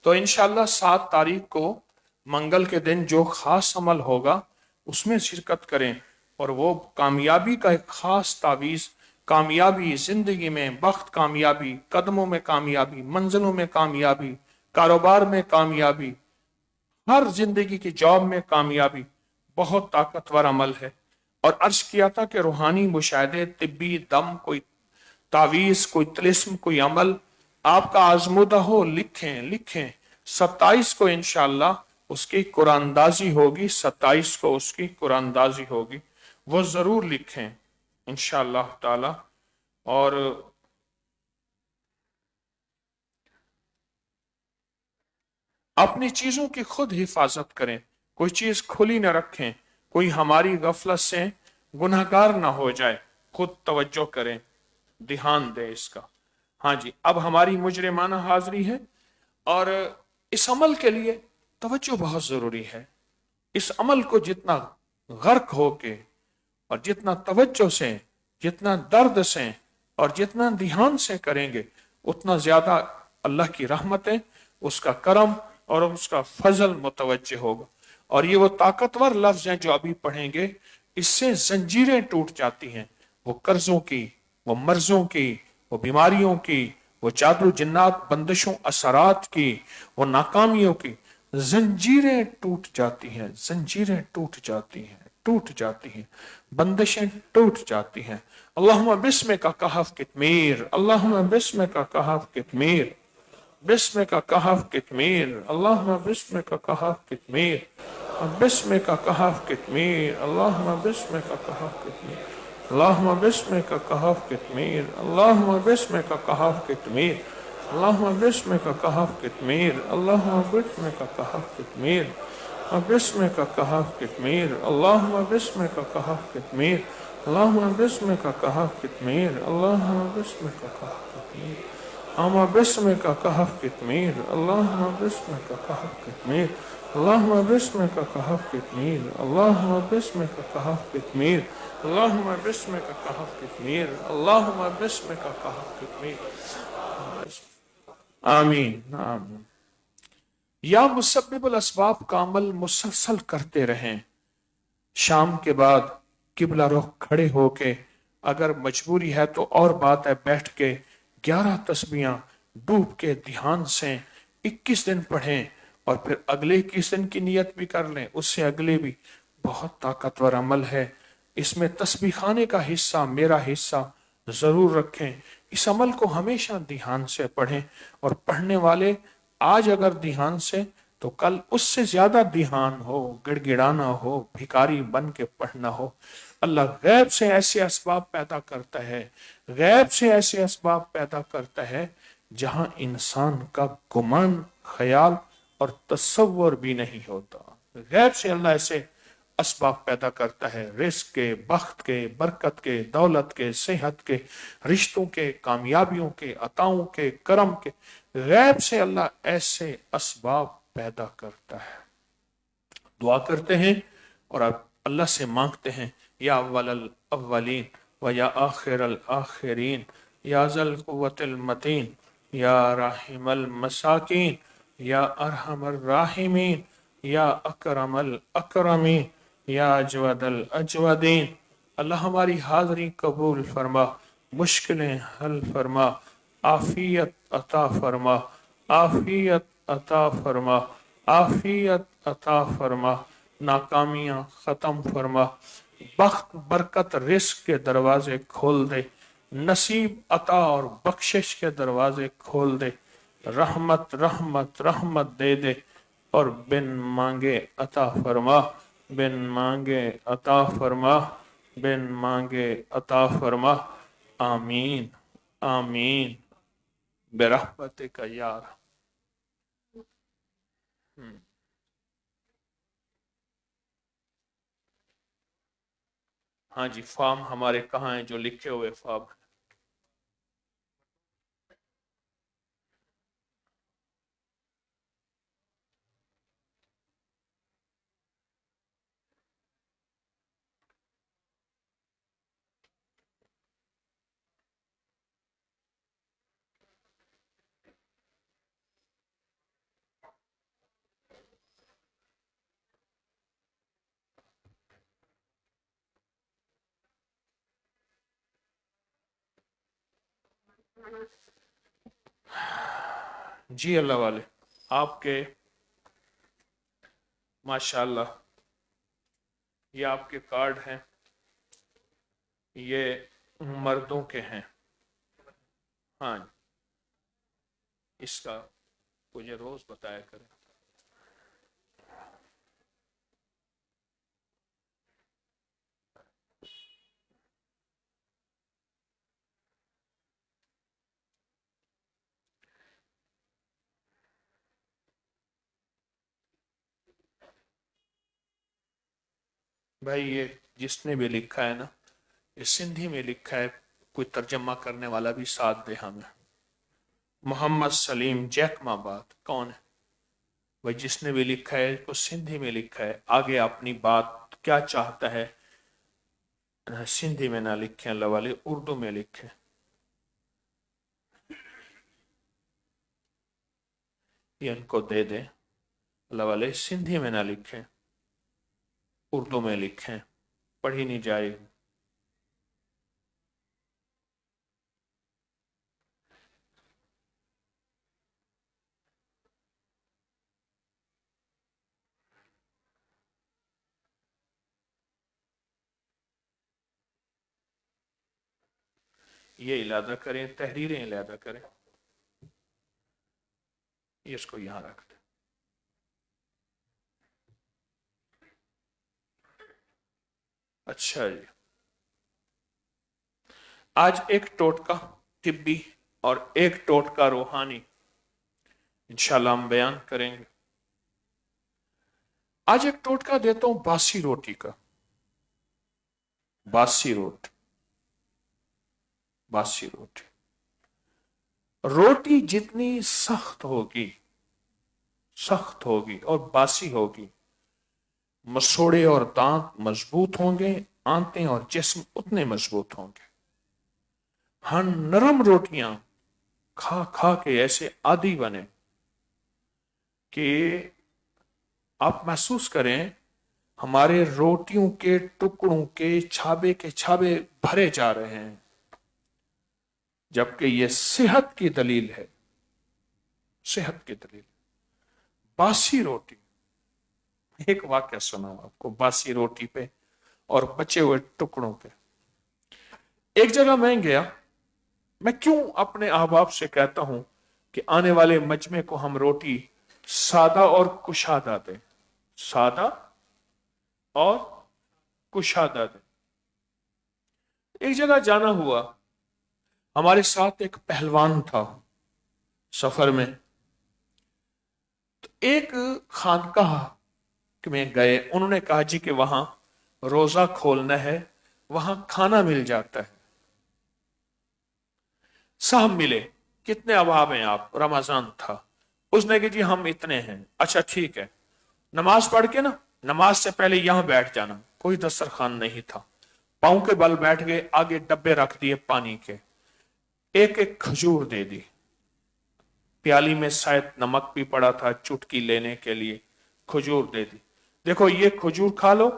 تو انشاءاللہ 7 تاریخ کو منگل کے دن جو خاص عمل ہوگا اس میں شرکت کریں، اور وہ کامیابی کا ایک خاص تعویذ، کامیابی زندگی میں، بخت کامیابی، قدموں میں کامیابی، منزلوں میں کامیابی، کاروبار میں کامیابی، ہر زندگی کی جاب میں کامیابی. بہت طاقتور عمل ہے. اور عرض کیا تھا کہ روحانی مشاہدے، طبی دم، کوئی تعویذ، کوئی طلسم، کوئی عمل آپ کا آزمودہ ہو، لکھیں. 27 کو انشاءاللہ اس کی قرآن اندازی ہوگی، 27 کو اس کی قرآن اندازی ہوگی، وہ ضرور لکھیں انشاءاللہ تعالی۔ اور اپنی چیزوں کی خود حفاظت کریں، کوئی چیز کھلی نہ رکھیں، کوئی ہماری غفلت سے گناہگار نہ ہو جائے، خود توجہ کریں، دھیان دیں اس کا۔ ہاں جی، اب ہماری مجرمانہ حاضری ہے، اور اس عمل کے لیے توجہ بہت ضروری ہے۔ اس عمل کو جتنا غرق ہو کے اور جتنا توجہ سے، جتنا درد سے اور جتنا دھیان سے کریں گے، اتنا زیادہ اللہ کی رحمتیں، اس کا کرم اور اس کا فضل متوجہ ہوگا۔ اور یہ وہ طاقتور لفظ ہیں جو ابھی پڑھیں گے، اس سے زنجیریں ٹوٹ جاتی ہیں، وہ قرضوں کی، وہ مرضوں کی، وہ بیماریوں کی، وہ جادو جنات بندشوں اثرات کی، وہ ناکامیوں کی زنجیریں ٹوٹ جاتی ہیں، زنجیریں ٹوٹ جاتی ہیں، ٹوٹ جاتی ہیں، بندشیں ٹوٹ جاتی ہیں۔ اللہم بسم کا کہف کتمیر، اللہم بسم کا کہف کتمیر، بسم کا کہف کتمیر، اللہم بسم کا کہف کتمیر، بسم کا کہف کتمیر، اللہم بسم کا کہف کتمیر، اللہم بسم کا کہف کتمیر، اللہم بسم کا کہف کتمیر، اللہم بسم کا کہف کتمیر، اللہم بسم کا کہف کتمیر، بسم کا کہف کتمیر، اللہم بسم کا کہف کتمیر، اللہم بسم کا کہف کتمیر، اللہم بسم کا کہف کتمیر، اللہم بسم کا کہف کتمیر، اللہم بسم کا کہف کتمیر، اللہم بسم کا کہف کتمیر، اللہم بسم کا کہف کتمیر، اللہم بسم کا کہف کتمیر، اللہم بسم کا کہف کتمیر۔ آمین آمین۔ یا مسبب الاسباب کا عمل مسلسل کرتے رہیں، شام کے بعد قبلہ رخ کھڑے ہو کے، اگر مجبوری ہے تو اور بات ہے بیٹھ کے 11 تسبیحاں ڈوب کے دھیان سے 21 دن پڑھیں، اور پھر اگلے 21 دن کی نیت بھی کر لیں، اس سے اگلے بھی۔ بہت طاقتور عمل ہے، اس میں تسبیح خانے کا حصہ، میرا حصہ ضرور رکھیں۔ اس عمل کو ہمیشہ دھیان سے پڑھیں، اور پڑھنے والے آج اگر دھیان سے تو کل اس سے زیادہ دھیان ہو، گڑ گڑانا ہو، بھکاری بن کے پڑھنا ہو۔ اللہ غیب سے ایسے اسباب پیدا کرتا ہے، غیب سے ایسے اسباب پیدا کرتا ہے جہاں انسان کا گمان، خیال اور تصور بھی نہیں ہوتا۔ غیب سے اللہ ایسے اسباب پیدا کرتا ہے، رزق کے، بخت کے، برکت کے، دولت کے، صحت کے، رشتوں کے، کامیابیوں کے، عطاؤں کے، کرم کے۔ غیب سے اللہ ایسے اسباب پیدا کرتا ہے۔ دعا کرتے ہیں اور اب اللہ سے مانگتے ہیں، یا اول الاولین و یا آخر الاخرین، یا ذا القوت المتین، یا راحم المساکین، یا ارحم الراحمین، یا اکرم الاکرمین، یا اجود الاجودین۔ اللہ ہماری حاضری قبول فرما، مشکلیں حل فرما، عافیت عطا فرما، عافیت عطا فرما، عافیت عطا فرما، ناکامیاں ختم فرما، بخت، برکت، رزق کے دروازے کھول دے، نصیب، عطا اور بخشش کے دروازے کھول دے، رحمت رحمت رحمت دے دے، اور بن مانگے عطا فرما، بن مانگے عطا فرما، بن مانگے عطا فرما۔ آمین آمین برحمتک یا رحم۔ ہاں جی، فارم ہمارے کہاں ہیں جو لکھے ہوئے فارم؟ جی اللہ والے، آپ کے ماشاءاللہ یہ آپ کے کارڈ ہیں، یہ مردوں کے ہیں۔ ہاں، اس کا مجھے روز بتایا کریں۔ भाई ये जिसने भी लिखा है ना, ये सिंधी में लिखा है, कोई तर्जमा करने वाला भी साथ दे हमें। मोहम्मद सलीम जैकमाबाद कौन है भाई? जिसने भी लिखा है वो सिंधी में लिखा है, आगे अपनी बात क्या चाहता है सिंधी में ना लिखे, अल्लाह वाले उर्दू में लिखे। ये इनको दे दे, अल्लाह वाले सिंधी में ना लिखे, उर्दू में लिखें, पढ़ी नहीं जाएगी। ये इलादा करें, तहरीरें इलादा करें, ये इसको यहां रख दे। अच्छा जी, आज एक टोटका तिब्बी और एक टोटका रूहानी इंशाल्लाह हम बयान करेंगे। आज एक टोटका देता हूं बासी रोटी का। बासी रोटी, बासी रोटी, रोटी जितनी सख्त होगी, सख्त होगी और बासी होगी, मसोड़े और दांत मजबूत होंगे, आंतें और जिस्म उतने मजबूत होंगे। हाँ, नरम रोटियां खा खा के ऐसे आदी बने कि आप महसूस करें हमारे रोटियों के टुकड़ों के छाबे भरे जा रहे हैं, जबकि यह सेहत की दलील है, सेहत की दलील। बासी रोटी, एक वाक्य सुनाऊं आपको बासी रोटी पे और बचे हुए टुकड़ों पे। एक जगह मैं गया, मैं क्यों अपने अहबाब से कहता हूं कि आने वाले मजमे को हम रोटी सादा और कुशादा दें, सादा और कुशादा दें। एक जगह जाना हुआ, हमारे साथ एक पहलवान था सफर में, तो एक खानकाह में गए, उन्होंने कहा जी कि वहां रोजा खोलना है, वहां खाना मिल जाता है। साहब मिले, कितने अभाव हैं आप? रमजान था। उसने कहा जी हम इतने हैं। अच्छा ठीक है, नमाज पढ़ के ना, नमाज से पहले यहां बैठ जाना। कोई दस्तरखान नहीं था, पांव के बल बैठ गए, आगे डब्बे रख दिए पानी के, एक एक खजूर दे दी, प्याली में शायद नमक भी पड़ा था चुटकी लेने के लिए, खजूर दे दी। देखो ये खजूर खा लो,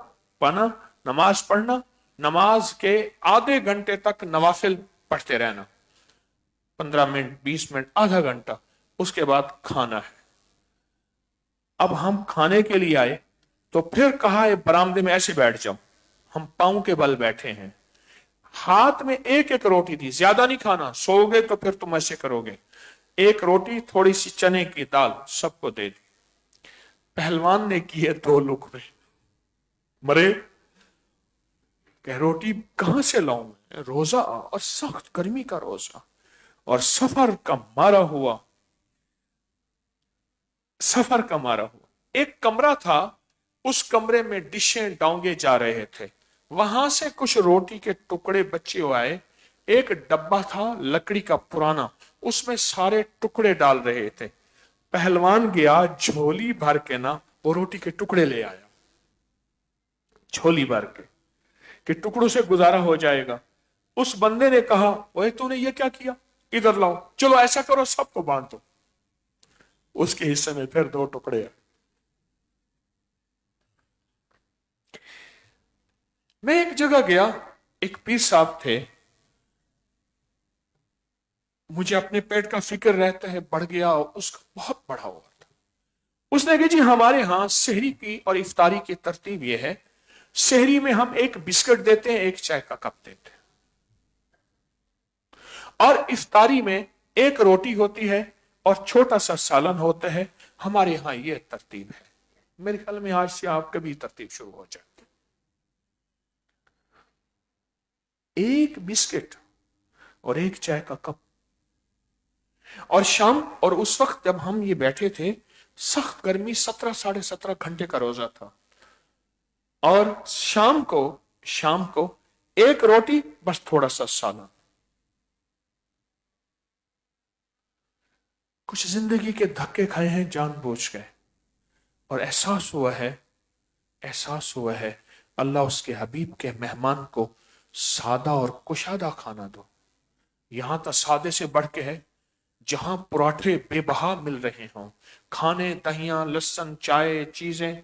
पना, नमाज पढ़ना, नमाज के आधे घंटे तक नवाफिल पढ़ते रहना, 15 मिनट, 20 मिनट, आधा घंटा, उसके बाद खाना है। अब हम खाने के लिए आए तो फिर कहा बरामदे में ऐसे बैठ जाओ, हम पांव के बल बैठे हैं, हाथ में एक एक रोटी थी, ज्यादा नहीं खाना, सोओगे तो फिर तुम ऐसे करोगे। एक रोटी, थोड़ी सी चने की दाल, सबको दे दी। पहलवान ने किए 2 लुकमे, मरे, कह रोटी कहां से लाऊं मैं, रोजा और सख्त गर्मी का रोजा और सफर का मारा हुआ, सफर का मारा हुआ। एक कमरा था, उस कमरे में डिशें डांगे जा रहे थे, वहां से कुछ रोटी के टुकड़े बच्चे आए, एक डब्बा था लकड़ी का पुराना, उसमें सारे टुकड़े डाल रहे थे। पहलवान गया, झोली भर के ना वो रोटी के टुकड़े ले आया, झोली भर के, कि टुकड़ों से गुजारा हो जाएगा। उस बंदे ने कहा ओए तूने ये क्या किया, इधर लाओ, चलो ऐसा करो सबको बांट दो। उसके हिस्से में फिर 2 टुकड़े हैं। मैं एक जगह गया, एक पीर साहब थे, मुझे अपने पेट का फिक्र रहता है, बढ़ गया, उसका बहुत बढ़ा हुआ था। उसने कहा जी हमारे यहां सेहरी की और इफ्तारी की तरतीब यह है, सेहरी में हम एक बिस्किट देते हैं, एक चाय का कप देते हैं, और इफ्तारी में एक रोटी होती है और छोटा सा सालन होता है। हमारे यहां यह तरतीब है। मेरे ख्याल में आज से आपका भी तरतीब शुरू हो जाए, एक बिस्किट और एक चाय का कप। और शाम, और उस वक्त जब हम ये बैठे थे, सख्त गर्मी, 17 साढ़े 17 घंटे का रोजा था, اور شام کو ایک روٹی بس تھوڑا سا سالن. کچھ زندگی کے دھکے کھائے ہیں جان بوجھ کے, اور احساس ہوا ہے اللہ اس کے حبیب کے مہمان کو سادہ اور کشادہ کھانا دو. یہاں تو سادے سے بڑھ کے ہے, جہاں پراٹھے بے بہا مل رہے ہوں, کھانے دہیاں لسن چائے چیزیں,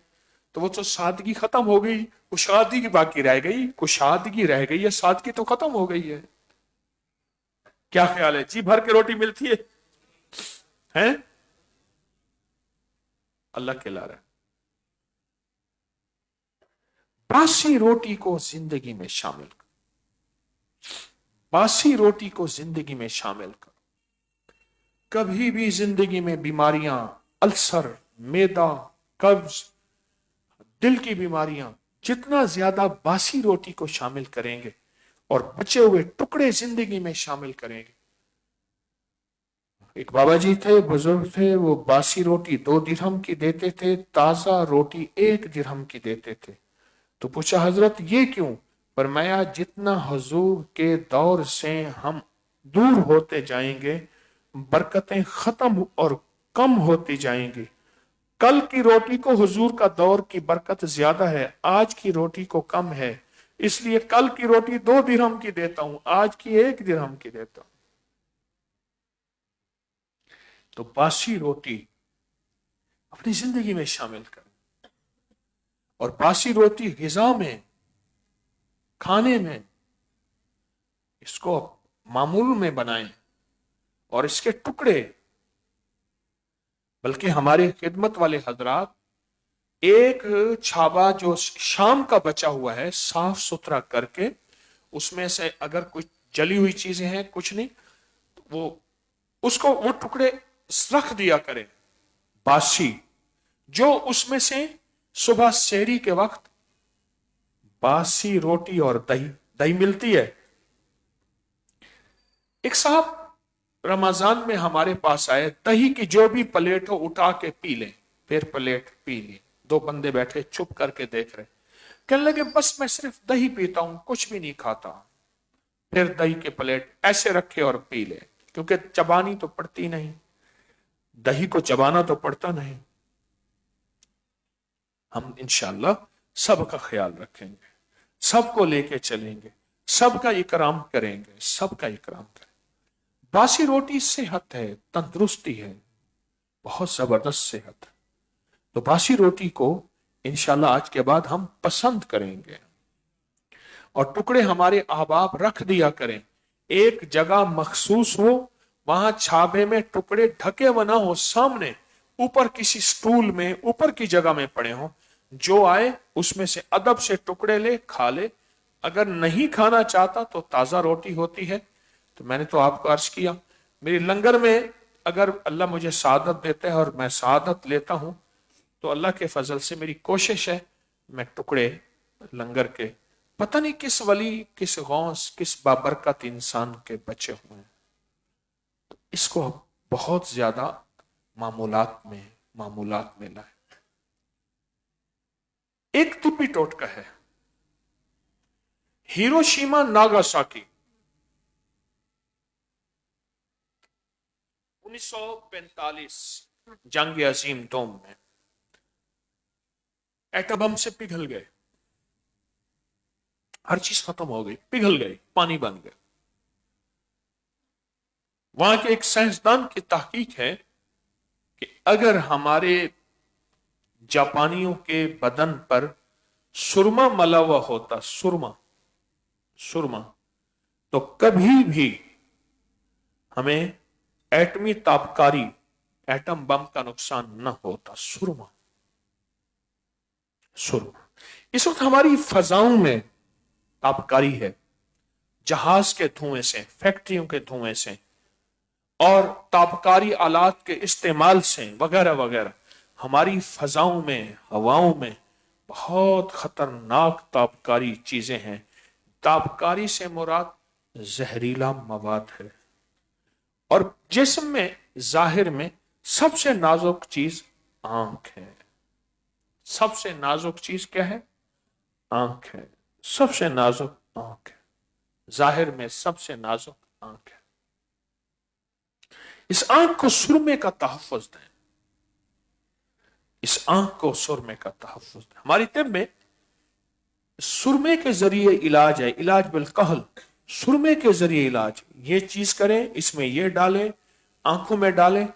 تو وہ تو سادگی ختم ہو گئی, کشادگی باقی رہ گئی. کشادگی رہ گئی ہے, سادگی تو ختم ہو گئی ہے. کیا خیال ہے؟ جی بھر کے روٹی ملتی ہے ہیں؟ اللہ کھلا رہا ہے. باسی روٹی کو زندگی میں شامل کر, باسی روٹی کو زندگی میں شامل کر. کبھی بھی زندگی میں بیماریاں, السر, میدا, قبض, دل کی بیماریاں, جتنا زیادہ باسی روٹی کو شامل کریں گے اور بچے ہوئے ٹکڑے زندگی میں شامل کریں گے. ایک بابا جی تھے, بزرگ تھے, وہ باسی روٹی 2 درہم کی دیتے تھے, تازہ روٹی 1 درہم کی دیتے تھے. تو پوچھا حضرت یہ کیوں؟ فرمایا جتنا حضور کے دور سے ہم دور ہوتے جائیں گے برکتیں ختم اور کم ہوتی جائیں گی. کل کی روٹی کو حضور کا دور کی برکت زیادہ ہے, آج کی روٹی کو کم ہے, اس لیے کل کی روٹی 2 درہم کی دیتا ہوں, آج کی 1 درہم کی دیتا ہوں. تو باسی روٹی اپنی زندگی میں شامل کریں, اور باسی روٹی غذا میں, کھانے میں, اس کو معمول میں بنائیں, اور اس کے ٹکڑے, بلکہ ہمارے خدمت والے حضرات ایک چھابا جو شام کا بچا ہوا ہے صاف ستھرا کر کے, اس میں سے اگر کچھ جلی ہوئی چیزیں ہیں کچھ نہیں, وہ اس کو وہ ٹکڑے رکھ دیا کریں باسی, جو اس میں سے صبح سحری کے وقت باسی روٹی اور دہی ملتی ہے. ایک صاحب رمضان میں ہمارے پاس آئے, دہی کی جو بھی پلیٹ ہو اٹھا کے پی لیں, پھر پلیٹ پی لی. 2 بندے بیٹھے چھپ کر کے دیکھ رہے, کہنے لگے بس میں صرف دہی پیتا ہوں, کچھ بھی نہیں کھاتا. پھر دہی کے پلیٹ ایسے رکھے اور پی لے, کیونکہ چبانی تو پڑتی نہیں, دہی کو چبانا تو پڑتا نہیں. ہم انشاءاللہ سب کا خیال رکھیں گے, سب کو لے کے چلیں گے, سب کا اکرام کریں گے, سب کا اکرام کریں گے. باسی روٹی صحت ہے, تندرستی ہے, بہت زبردست صحت ہے. تو باسی روٹی کو انشاءاللہ آج کے بعد ہم پسند کریں گے, اور ٹکڑے ہمارے احباب رکھ دیا کریں, ایک جگہ مخصوص ہو, وہاں چھابے میں ٹکڑے ڈھکے بنا ہو, سامنے اوپر کسی سٹول میں اوپر کی جگہ میں پڑے ہوں, جو آئے اس میں سے ادب سے ٹکڑے لے کھا لے. اگر نہیں کھانا چاہتا تو تازہ روٹی ہوتی ہے. تو میں نے تو آپ کو عرض کیا, میری لنگر میں اگر اللہ مجھے سعادت دیتا ہے اور میں سعادت لیتا ہوں, تو اللہ کے فضل سے میری کوشش ہے میں ٹکڑے لنگر کے, پتہ نہیں کس ولی, کس غوث, کس بابرکت انسان کے بچے ہوئے ہیں, تو اس کو بہت زیادہ معمولات میں لائے. ایک طبی ٹوٹکا ہے, ہیروشیما ناگاساکی 1945 جنگ عظیم دوم میں ایٹم بم سے پگھل گئے, ہر چیز ختم ہو گئی, پگھل گئی, پانی بن گئے. وہاں کے ایک سائنسدان کی تحقیق ہے کہ اگر ہمارے جاپانیوں کے بدن پر سرما ملا ہوا ہوتا, سرما, تو کبھی بھی ہمیں ایٹمی تابکاری, ایٹم بم کا نقصان نہ ہوتا. سرما. اس وقت ہماری فضاؤں میں تابکاری ہے, جہاز کے دھوئیں سے, فیکٹریوں کے دھوئیں سے, اور تابکاری آلات کے استعمال سے وغیرہ وغیرہ. ہماری فضاؤں میں, ہواؤں میں بہت خطرناک تابکاری چیزیں ہیں. تابکاری سے مراد زہریلا مواد ہے. اور جسم میں ظاہر میں سب سے نازک چیز آنکھ ہے. سب سے نازک چیز کیا ہے؟ آنکھ ہے، سب سے نازک آنکھ ہے، ظاہر میں سب سے نازک آنکھ ہے. اس آنکھ کو سرمے کا تحفظ دیں، اس آنکھ کو سرمے کا تحفظ دیں. ہماری طب میں سرمے کے ذریعے علاج ہے، علاج بالکحل، سرمے کے ذریعے علاج. یہ چیز کریں، اس میں یہ ڈالیں، آنکھوں میں ڈالیں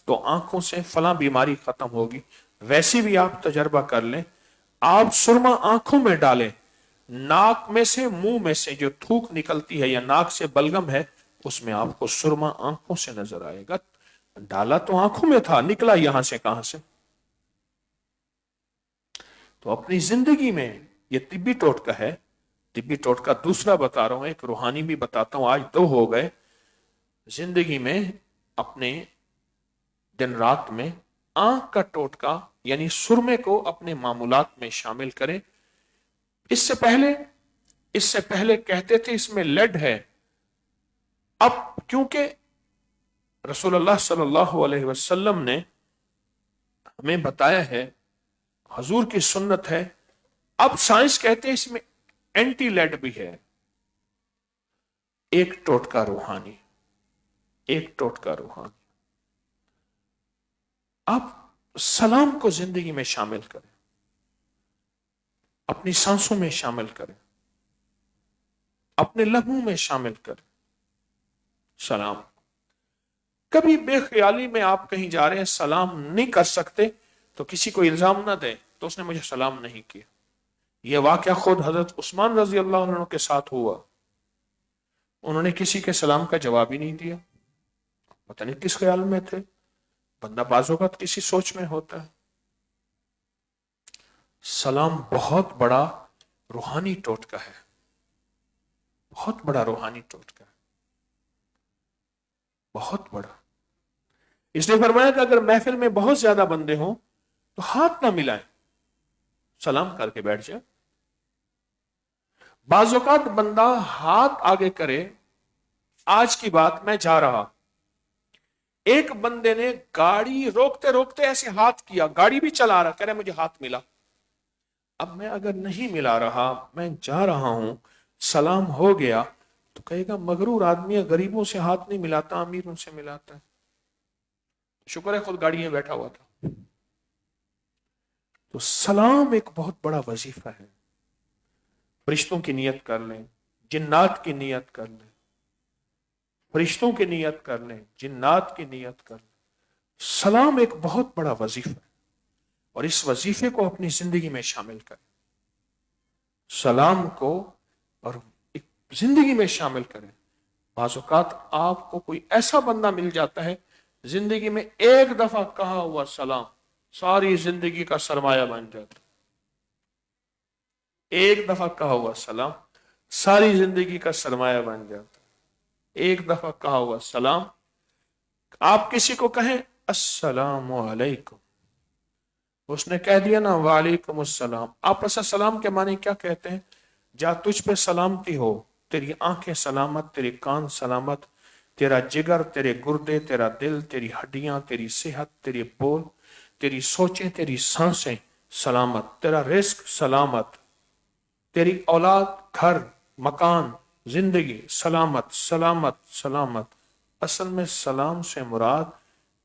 تو آنکھوں سے فلاں بیماری ختم ہوگی. ویسے بھی آپ تجربہ کر لیں، آپ سرما آنکھوں میں ڈالیں، ناک میں سے منہ میں سے جو تھوک نکلتی ہے یا ناک سے بلگم ہے اس میں آپ کو سرما آنکھوں سے نظر آئے گا. ڈالا تو آنکھوں میں تھا، نکلا یہاں سے کہاں سے؟ تو اپنی زندگی میں یہ طبی ٹوٹکا ہے. طبی ٹوٹکا دوسرا بتا رہا ہوں، ایک روحانی بھی بتاتا ہوں، آج 2 ہو گئے. زندگی میں اپنے دن رات میں آنکھ کا ٹوٹکا یعنی سرمے کو اپنے معمولات میں شامل کریں. اس سے پہلے کہتے تھے اس میں لیڈ ہے، اب کیونکہ رسول اللہ صلی اللہ علیہ وسلم نے ہمیں بتایا ہے، حضور کی سنت ہے، اب سائنس کہتے ہیں اس میں اینٹی لیڈ بھی ہے. ایک ٹوٹکا روحانی، ایک ٹوٹکا روحانی. آپ سلام کو زندگی میں شامل کریں، اپنی سانسوں میں شامل کریں، اپنے لمحوں میں شامل کریں. سلام کبھی بے خیالی میں آپ کہیں جا رہے ہیں، سلام نہیں کر سکتے تو کسی کو الزام نہ دیں تو اس نے مجھے سلام نہیں کیا. یہ واقعہ خود حضرت عثمان رضی اللہ عنہ کے ساتھ ہوا. انہوں نے کسی کے سلام کا جواب ہی نہیں دیا، پتہ نہیں کس خیال میں تھے. بندہ بعض اوقات کسی سوچ میں ہوتا ہے. سلام بہت بڑا روحانی ٹوٹکا ہے، بہت بڑا روحانی ٹوٹکا ہے، بہت بڑا. اس نے فرمایا کہ اگر محفل میں بہت زیادہ بندے ہوں تو ہاتھ نہ ملائیں، سلام کر کے بیٹھ جائے. بعض اوقات بندہ ہاتھ آگے کرے. آج کی بات، میں جا رہا، ایک بندے نے گاڑی روکتے روکتے ایسے ہاتھ کیا، گاڑی بھی چلا رہا، کہہ رہے مجھے ہاتھ ملا. اب میں اگر نہیں ملا رہا، میں جا رہا ہوں، سلام ہو گیا تو کہے گا مغرور آدمی ہے، غریبوں سے ہاتھ نہیں ملاتا، امیروں سے ملاتا ہے. شکر ہے خود گاڑی میں بیٹھا ہوا تھا. تو سلام ایک بہت بڑا وظیفہ ہے. فرشتوں کی نیت کر لیں، جنات کی نیت کر لیں، فرشتوں کی نیت کر لیں، جنات کی نیت کر لیں. سلام ایک بہت بڑا وظیفہ ہے اور اس وظیفے کو اپنی زندگی میں شامل کریں. سلام کو اور ایک زندگی میں شامل کریں. بعض اوقات آپ کو کوئی ایسا بندہ مل جاتا ہے زندگی میں ایک دفعہ کہا ہوا سلام ساری زندگی کا سرمایہ بن جاتا. ایک دفعہ کہا ہوا سلام ساری زندگی کا سرمایہ بن جاتا. ایک دفعہ کہا ہوا سلام، آپ کسی کو کہیں السلام علیکم، اس نے کہہ دیا نا وعلیکم السلام. آپ ایسا سلام کے معنی کیا کہتے ہیں؟ جا تجھ پہ سلامتی ہو، تیری آنکھیں سلامت، تیرے کان سلامت، تیرا جگر، تیرے گردے، تیرا دل، تیری ہڈیاں، تیری صحت، تیری بول، تیری سوچیں، تیری سانسیں سلامت، تیرا رزق سلامت، تیری اولاد، گھر، مکان، زندگی سلامت سلامت سلامت. اصل میں سلام سے مراد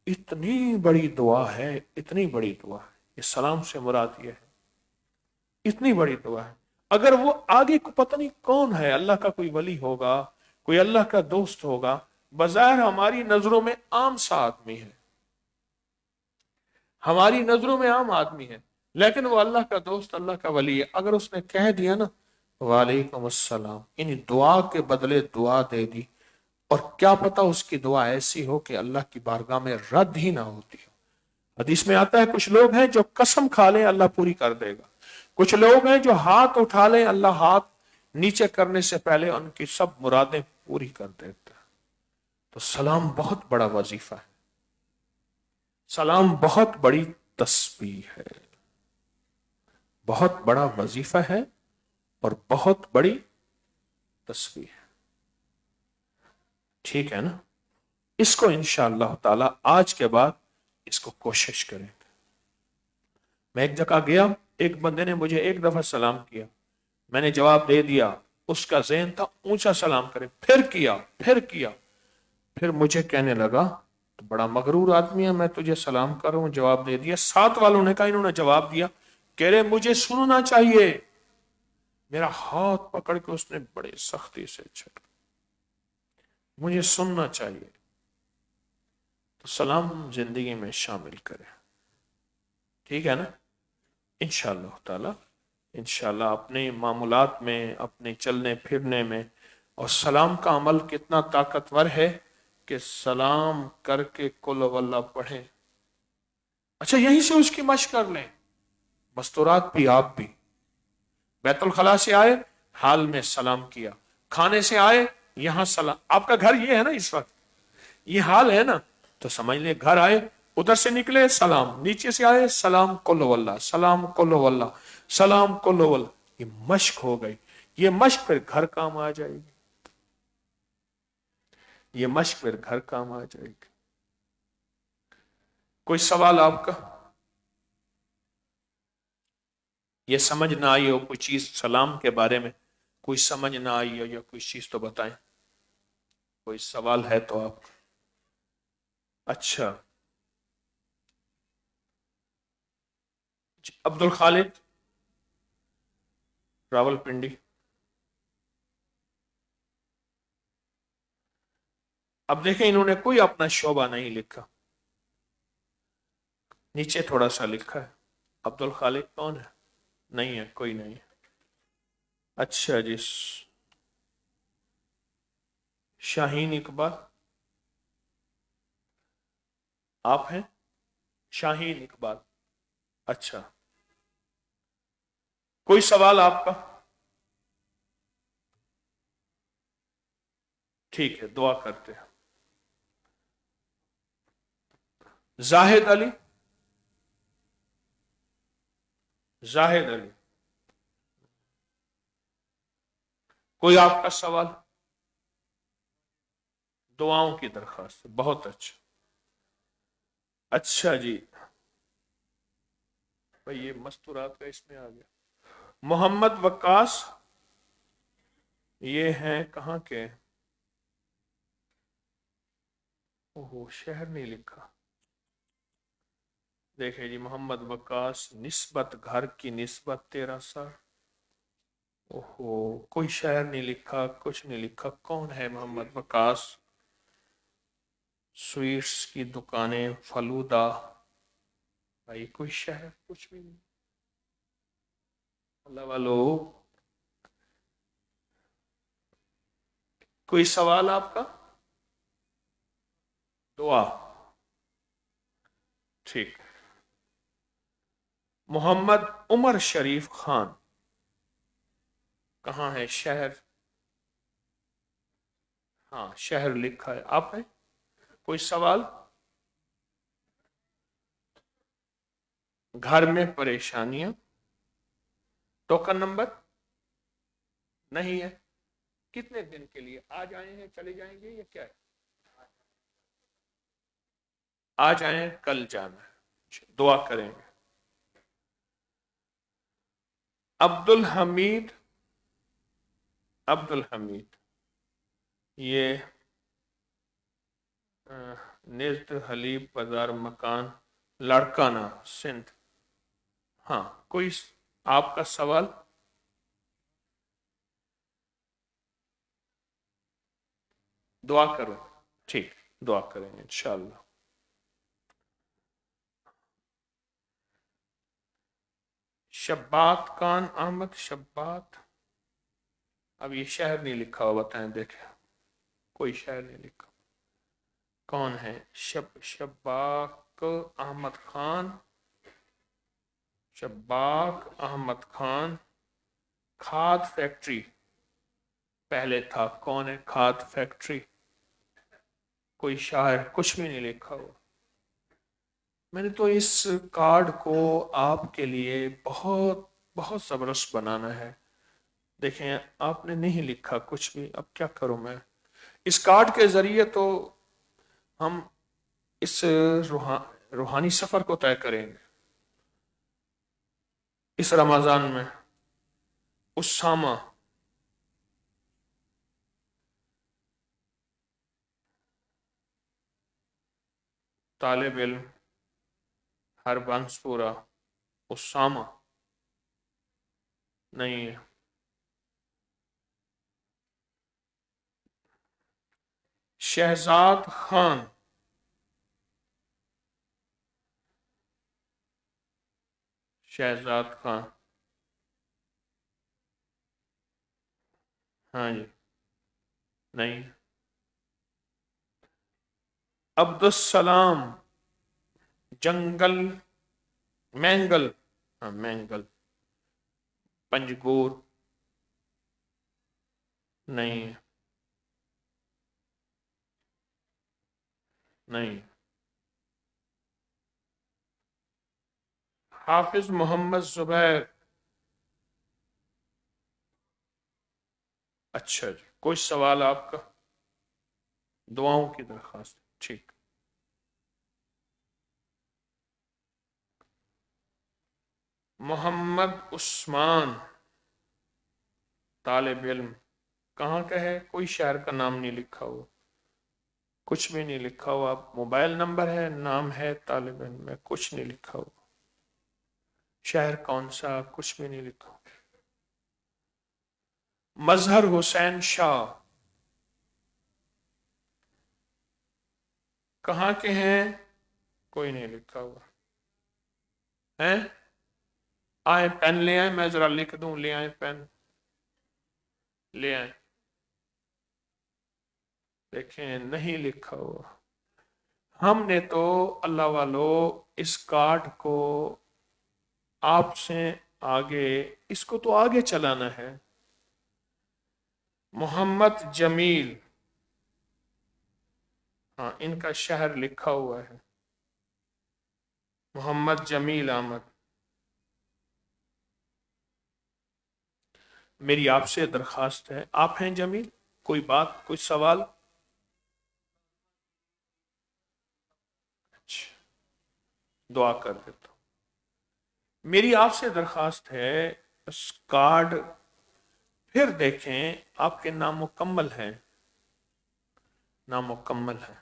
اتنی بڑی دعا ہے، اتنی بڑی دعا ہے. یہ سلام سے مراد یہ ہے، اتنی بڑی دعا ہے. اگر وہ آگے کو پتہ نہیں کون ہے، اللہ کا کوئی ولی ہوگا، کوئی اللہ کا دوست ہوگا، بظاہر ہماری نظروں میں عام سا آدمی ہے، ہماری نظروں میں عام آدمی ہے، لیکن وہ اللہ کا دوست، اللہ کا ولی ہے. اگر اس نے کہہ دیا نا وعلیکم السلام، یعنی دعا کے بدلے دعا دے دی، اور کیا پتا اس کی دعا ایسی ہو کہ اللہ کی بارگاہ میں رد ہی نہ ہوتی ہو. حدیث میں آتا ہے کچھ لوگ ہیں جو قسم کھا لیں اللہ پوری کر دے گا، کچھ لوگ ہیں جو ہاتھ اٹھا لیں اللہ ہاتھ نیچے کرنے سے پہلے ان کی سب مرادیں پوری کر دیتا ہے. تو سلام بہت بڑا وظیفہ ہے، سلام بہت بڑی تسبیح ہے، بہت بڑا وظیفہ ہے اور بہت بڑی تسبیح ہے. ٹھیک ہے نا؟ اس کو انشاءاللہ تعالی آج کے بعد اس کو کوشش کریں. میں ایک جگہ گیا، ایک بندے نے مجھے ایک دفعہ سلام کیا، میں نے جواب دے دیا، اس کا ذہن تھا اونچا سلام کرے، پھر کیا، پھر مجھے کہنے لگا تو بڑا مغرور آدمی ہے، میں تجھے سلام کر رہا ہوں، جواب دے دیا۔ ساتھ والوں نے کہا انہوں نے جواب دیا، کہہ رہے مجھے سننا چاہیے۔ میرا ہاتھ پکڑ کے اس نے بڑی سختی سے چھڑا، مجھے سننا چاہیے۔ تو سلام زندگی میں شامل کرے، ٹھیک ہے نا؟ انشاءاللہ تعالی، انشاءاللہ اپنے معاملات میں، اپنے چلنے پھرنے میں۔ اور سلام کا عمل کتنا طاقتور ہے کہ سلام کر کے قل واللہ پڑھیں۔ اچھا، یہیں سے اس کی مشق کر لیں، مستورات بھی، آپ بھی بیت الخلاء سے آئے حال میں سلام کیا، کھانے سے آئے یہاں سلام، آپ کا گھر یہ ہے نا اس وقت، یہ حال ہے نا، تو سمجھ لیں گھر آئے، ادھر سے نکلے سلام، نیچے سے آئے سلام قل واللہ، سلام قل واللہ، سلام قل واللہ۔ یہ مشق ہو گئی، یہ مشق پھر گھر کام آ جائے گی، یہ مشق پھر گھر کام آ جائے گی۔ کوئی سوال آپ کا؟ یہ سمجھ نہ آئی ہو کوئی چیز سلام کے بارے میں، کوئی سمجھ نہ آئی ہو یا کوئی چیز تو بتائیں، کوئی سوال ہے تو آپ؟ اچھا، عبد الخالق راول پنڈی۔ اب دیکھیں انہوں نے کوئی اپنا شعبہ نہیں لکھا، نیچے تھوڑا سا لکھا ہے۔ عبد الخالق کون ہے؟ نہیں ہے، کوئی نہیں ہے۔ اچھا جی، شاہین اقبال آپ ہیں؟ شاہین اقبال، اچھا، کوئی سوال آپ کا؟ ٹھیک ہے، دعا کرتے ہیں۔ زاہد علی، زاہد علی، کوئی آپ کا سوال؟ دعاؤں کی درخواست، بہت اچھا۔ اچھا جی، بھئی یہ مستورات کا اس میں آ گیا۔ محمد وقاص، یہ ہیں کہاں کے؟ اوہ، شہر نہیں لکھا، دیکھیں جی، محمد وقاص، نسبت گھر کی نسبت 13 سال۔ اوہو، کوئی شہر نہیں لکھا، کچھ نہیں لکھا، کون ہے محمد وقاص؟ سویٹس کی دکانیں، فلودہ، بھائی کوئی شہر کچھ بھی نہیں۔ اللہ والو، کوئی سوال آپ کا؟ دعا، ٹھیک۔ محمد عمر شریف خان، کہاں ہے شہر؟ ہاں شہر لکھا ہے، آپ ہے؟ کوئی سوال؟ گھر میں پریشانیاں، ٹوکن نمبر نہیں ہے، کتنے دن کے لیے؟ آج آئے ہیں چلے جائیں گے یا کیا ہے؟ آج آئے ہیں کل جانا ہے، دعا کریں گے۔ عبد الحمید، عبد الحمید، یہ نزد حلیب بازار مکان لڑکانہ سندھ۔ ہاں، کوئی آپ کا سوال؟ دعا کرو، ٹھیک، دعا کریں گے انشاءاللہ۔ شبات خان احمد، شبات، اب یہ شہر نہیں لکھا ہوا، بتائیں دیکھیں، کوئی شہر نہیں لکھا، کون ہے؟ شباک احمد خان، شباک احمد خان، کھاد فیکٹری پہلے تھا، کون ہے کھاد فیکٹری؟ کوئی شاعر، کچھ بھی نہیں لکھا ہوا۔ میں نے تو اس کارڈ کو آپ کے لیے بہت بہت زبردست بنانا ہے، دیکھیں آپ نے نہیں لکھا کچھ بھی، اب کیا کروں میں؟ اس کارڈ کے ذریعے تو ہم اس روحانی سفر کو طے کریں گے اس رمضان میں۔ उसामा, तालिब इल्म, हरबंसपुरा, उसामा नहीं है। शहजाद खान, शहजाद खान, हाँ जी, नहीं। अब्दुस्सलाम, जंगल, मैंगल, हाँ मैंगल, पंजगूर, नहीं है, नहीं। हाफिज मोहम्मद जुबैर, अच्छा जी, कोई सवाल आपका? दुआओं की दरख्वास्त, ठीक। मोहम्मद उस्मान, तालिब इल्म, कहाँ का है? कोई शहर का नाम नहीं लिखा हुआ, कुछ भी नहीं लिखा हुआ। मोबाइल नंबर है, नाम है, तालिब इल्म में कुछ नहीं लिखा हुआ, शहर कौन सा, कुछ भी नहीं लिखा। मजहर हुसैन शाह, कहाँ के हैं? कोई नहीं लिखा हुआ है। आए पेन ले आए, मैं जरा लिख दूं, ले आए पेन, ले आए। देखें नहीं लिखा हुआ। हमने तो अल्लाह वालों इस कार्ड को आपसे आगे, इसको तो आगे चलाना है। मोहम्मद जमील, हाँ इनका शहर लिखा हुआ है, मोहम्मद जमील अहमद। मेरी आपसे दरखास्त है, आप हैं जमील, कोई बात, कोई सवाल? अच्छा, दुआ कर देता हूं। मेरी आपसे दरखास्त है, इस कार्ड फिर देखें, आपके नामुकम्मल हैं, नामुकम्मल है।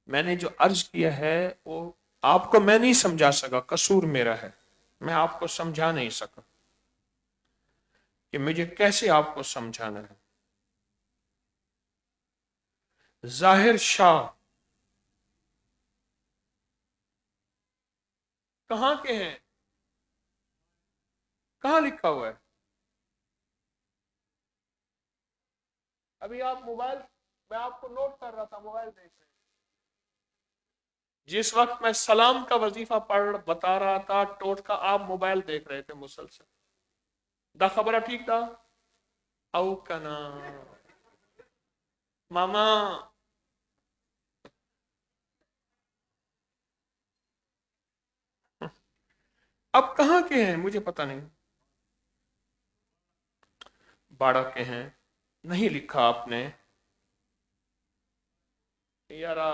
मैंने जो अर्ज किया है वो आपको मैं नहीं समझा सका, कसूर मेरा है, मैं आपको समझा नहीं सका कि मुझे कैसे आपको समझाना है। जाहिर शाह, कहाँ के हैं? कहाँ लिखा हुआ है? अभी आप मोबाइल, मैं आपको नोट कर रहा था, मोबाइल देख रहे। जिस वक्त मैं सलाम का वजीफा पढ़ बता रहा था टोटका, आप मोबाइल देख रहे थे मुसलसल। दा खबर ठीक था? औ कना मामा, अब कहाँ के हैं मुझे पता नहीं। बाड़ा के हैं, नहीं लिखा आपने यारा,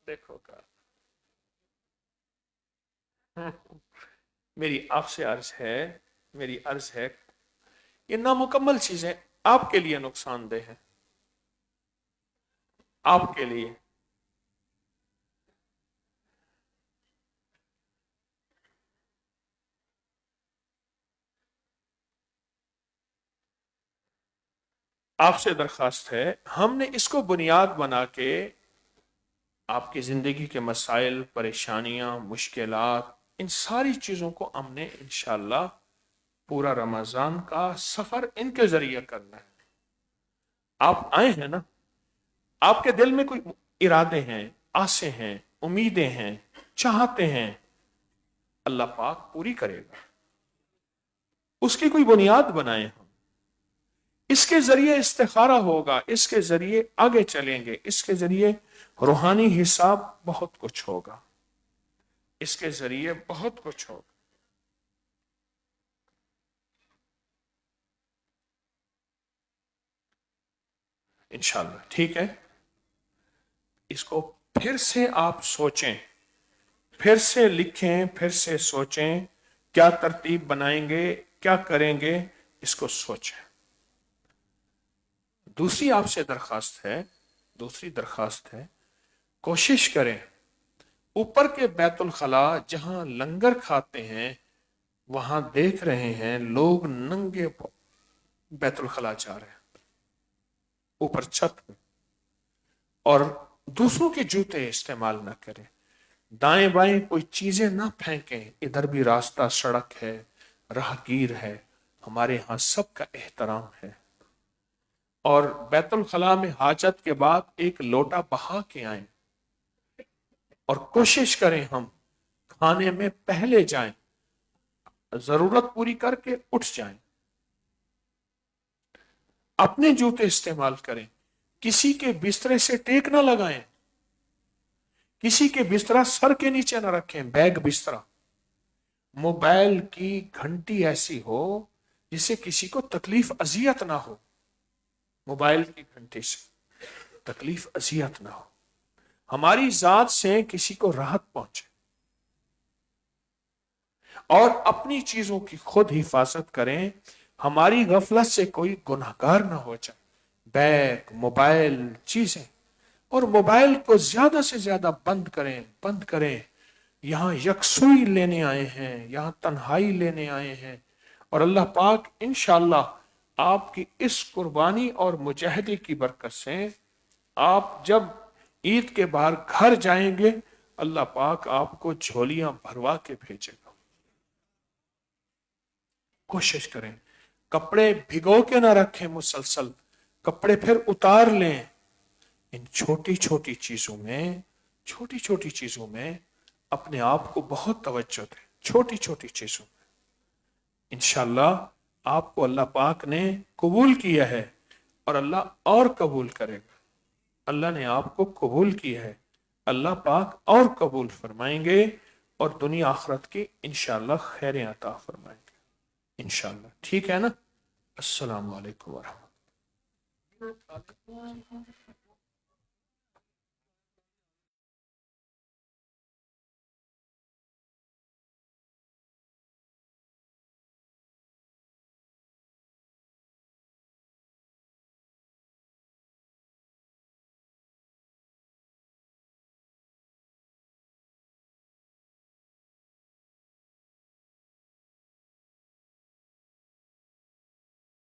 देखो का। मेरी आपसे अर्ज है, मेरी अर्ज है, ये नामुकम्मल चीजें आपके लिए नुकसानदेह है, आपके लिए। आपसे दरखास्त है, हमने इसको बुनियाद बना के आपकी जिंदगी के मसाइल, परेशानियां, मुश्किलात, इन सारी चीजों को हमने इंशाल्लाह पूरा रमजान का सफर इनके जरिए करना है। आप आए हैं ना, आपके दिल में कोई इरादे हैं, आसे हैं, उम्मीदें हैं, चाहते हैं, अल्लाह पाक पूरी करेगा। उसकी कोई बुनियाद बनाए हम, इसके जरिए इस्तिखारा होगा, इसके जरिए आगे चलेंगे, इसके जरिए रूहानी हिसाब बहुत कुछ होगा, इसके जरिए बहुत कुछ होगा इंशाल्लाह। ठीक है, इसको फिर से आप सोचें, फिर से लिखें, फिर से सोचें, क्या तरतीब बनाएंगे। क्या करेंगे इसको सोचें। दूसरी आपसे दूसरी दरखास्त है, कोशिश करें ऊपर के बैतुल खला जहां लंगर खाते हैं वहां देख रहे हैं लोग नंगे बैतुल खला जा रहे हैं ऊपर छत में, और दूसरों के जूते इस्तेमाल ना करें, दाएं बाएं कोई चीजें ना फेंकें, इधर भी रास्ता सड़क है, राहगीर है, हमारे यहां सबका एहतराम है। और बैतुल खला में हाजत के बाद एक लोटा बहा के आए, और कोशिश करें हम खाने में पहले जाएं, जरूरत पूरी करके उठ जाएं, अपने जूते इस्तेमाल करें, किसी के बिस्तरे से टेक ना लगाएं, किसी के बिस्तरा सर के नीचे ना रखें, बैग बिस्तरा, मोबाइल की घंटी ऐसी हो जिससे किसी को तकलीफ अजियत ना हो, मोबाइल की घंटी से तकलीफ अजियत ना हो, हमारी जात से किसी को राहत पहुंचे। और अपनी चीजों की खुद हिफाजत करें, हमारी गफलत से कोई गुनाहगार ना हो जाए। बैग, मोबाइल, चीजें, और मोबाइल को ज्यादा से ज्यादा बंद करें। यहां यकसुई लेने आए हैं, यहां तन्हाई लेने आए हैं, और अल्लाह पाक इंशाअल्लाह आपकी इस कुर्बानी और मुजाहिदे की बरकत से आप जब ईद के बाहर घर जाएंगे, अल्लाह पाक आपको झोलियां भरवा के भेजेगा। कोशिश करें कपड़े भिगो के ना रखें मुसलसल, कपड़े फिर उतार लें। इन छोटी छोटी चीजों में अपने आप को बहुत तवज्जो दें, छोटी छोटी चीजों में। इंशाअल्लाह आपको अल्लाह पाक ने कबूल किया है, और अल्लाह और कबूल करेगा। अल्लाह ने आपको कबूल किया है, अल्लाह पाक और कबूल फरमाएंगे, और दुनिया आखिरत की इंशाअल्लाह खैरें अता फरमाएंगे इंशाअल्लाह। ठीक है ना? अस्सलाम वालेकुम वरहमतुल्लाह।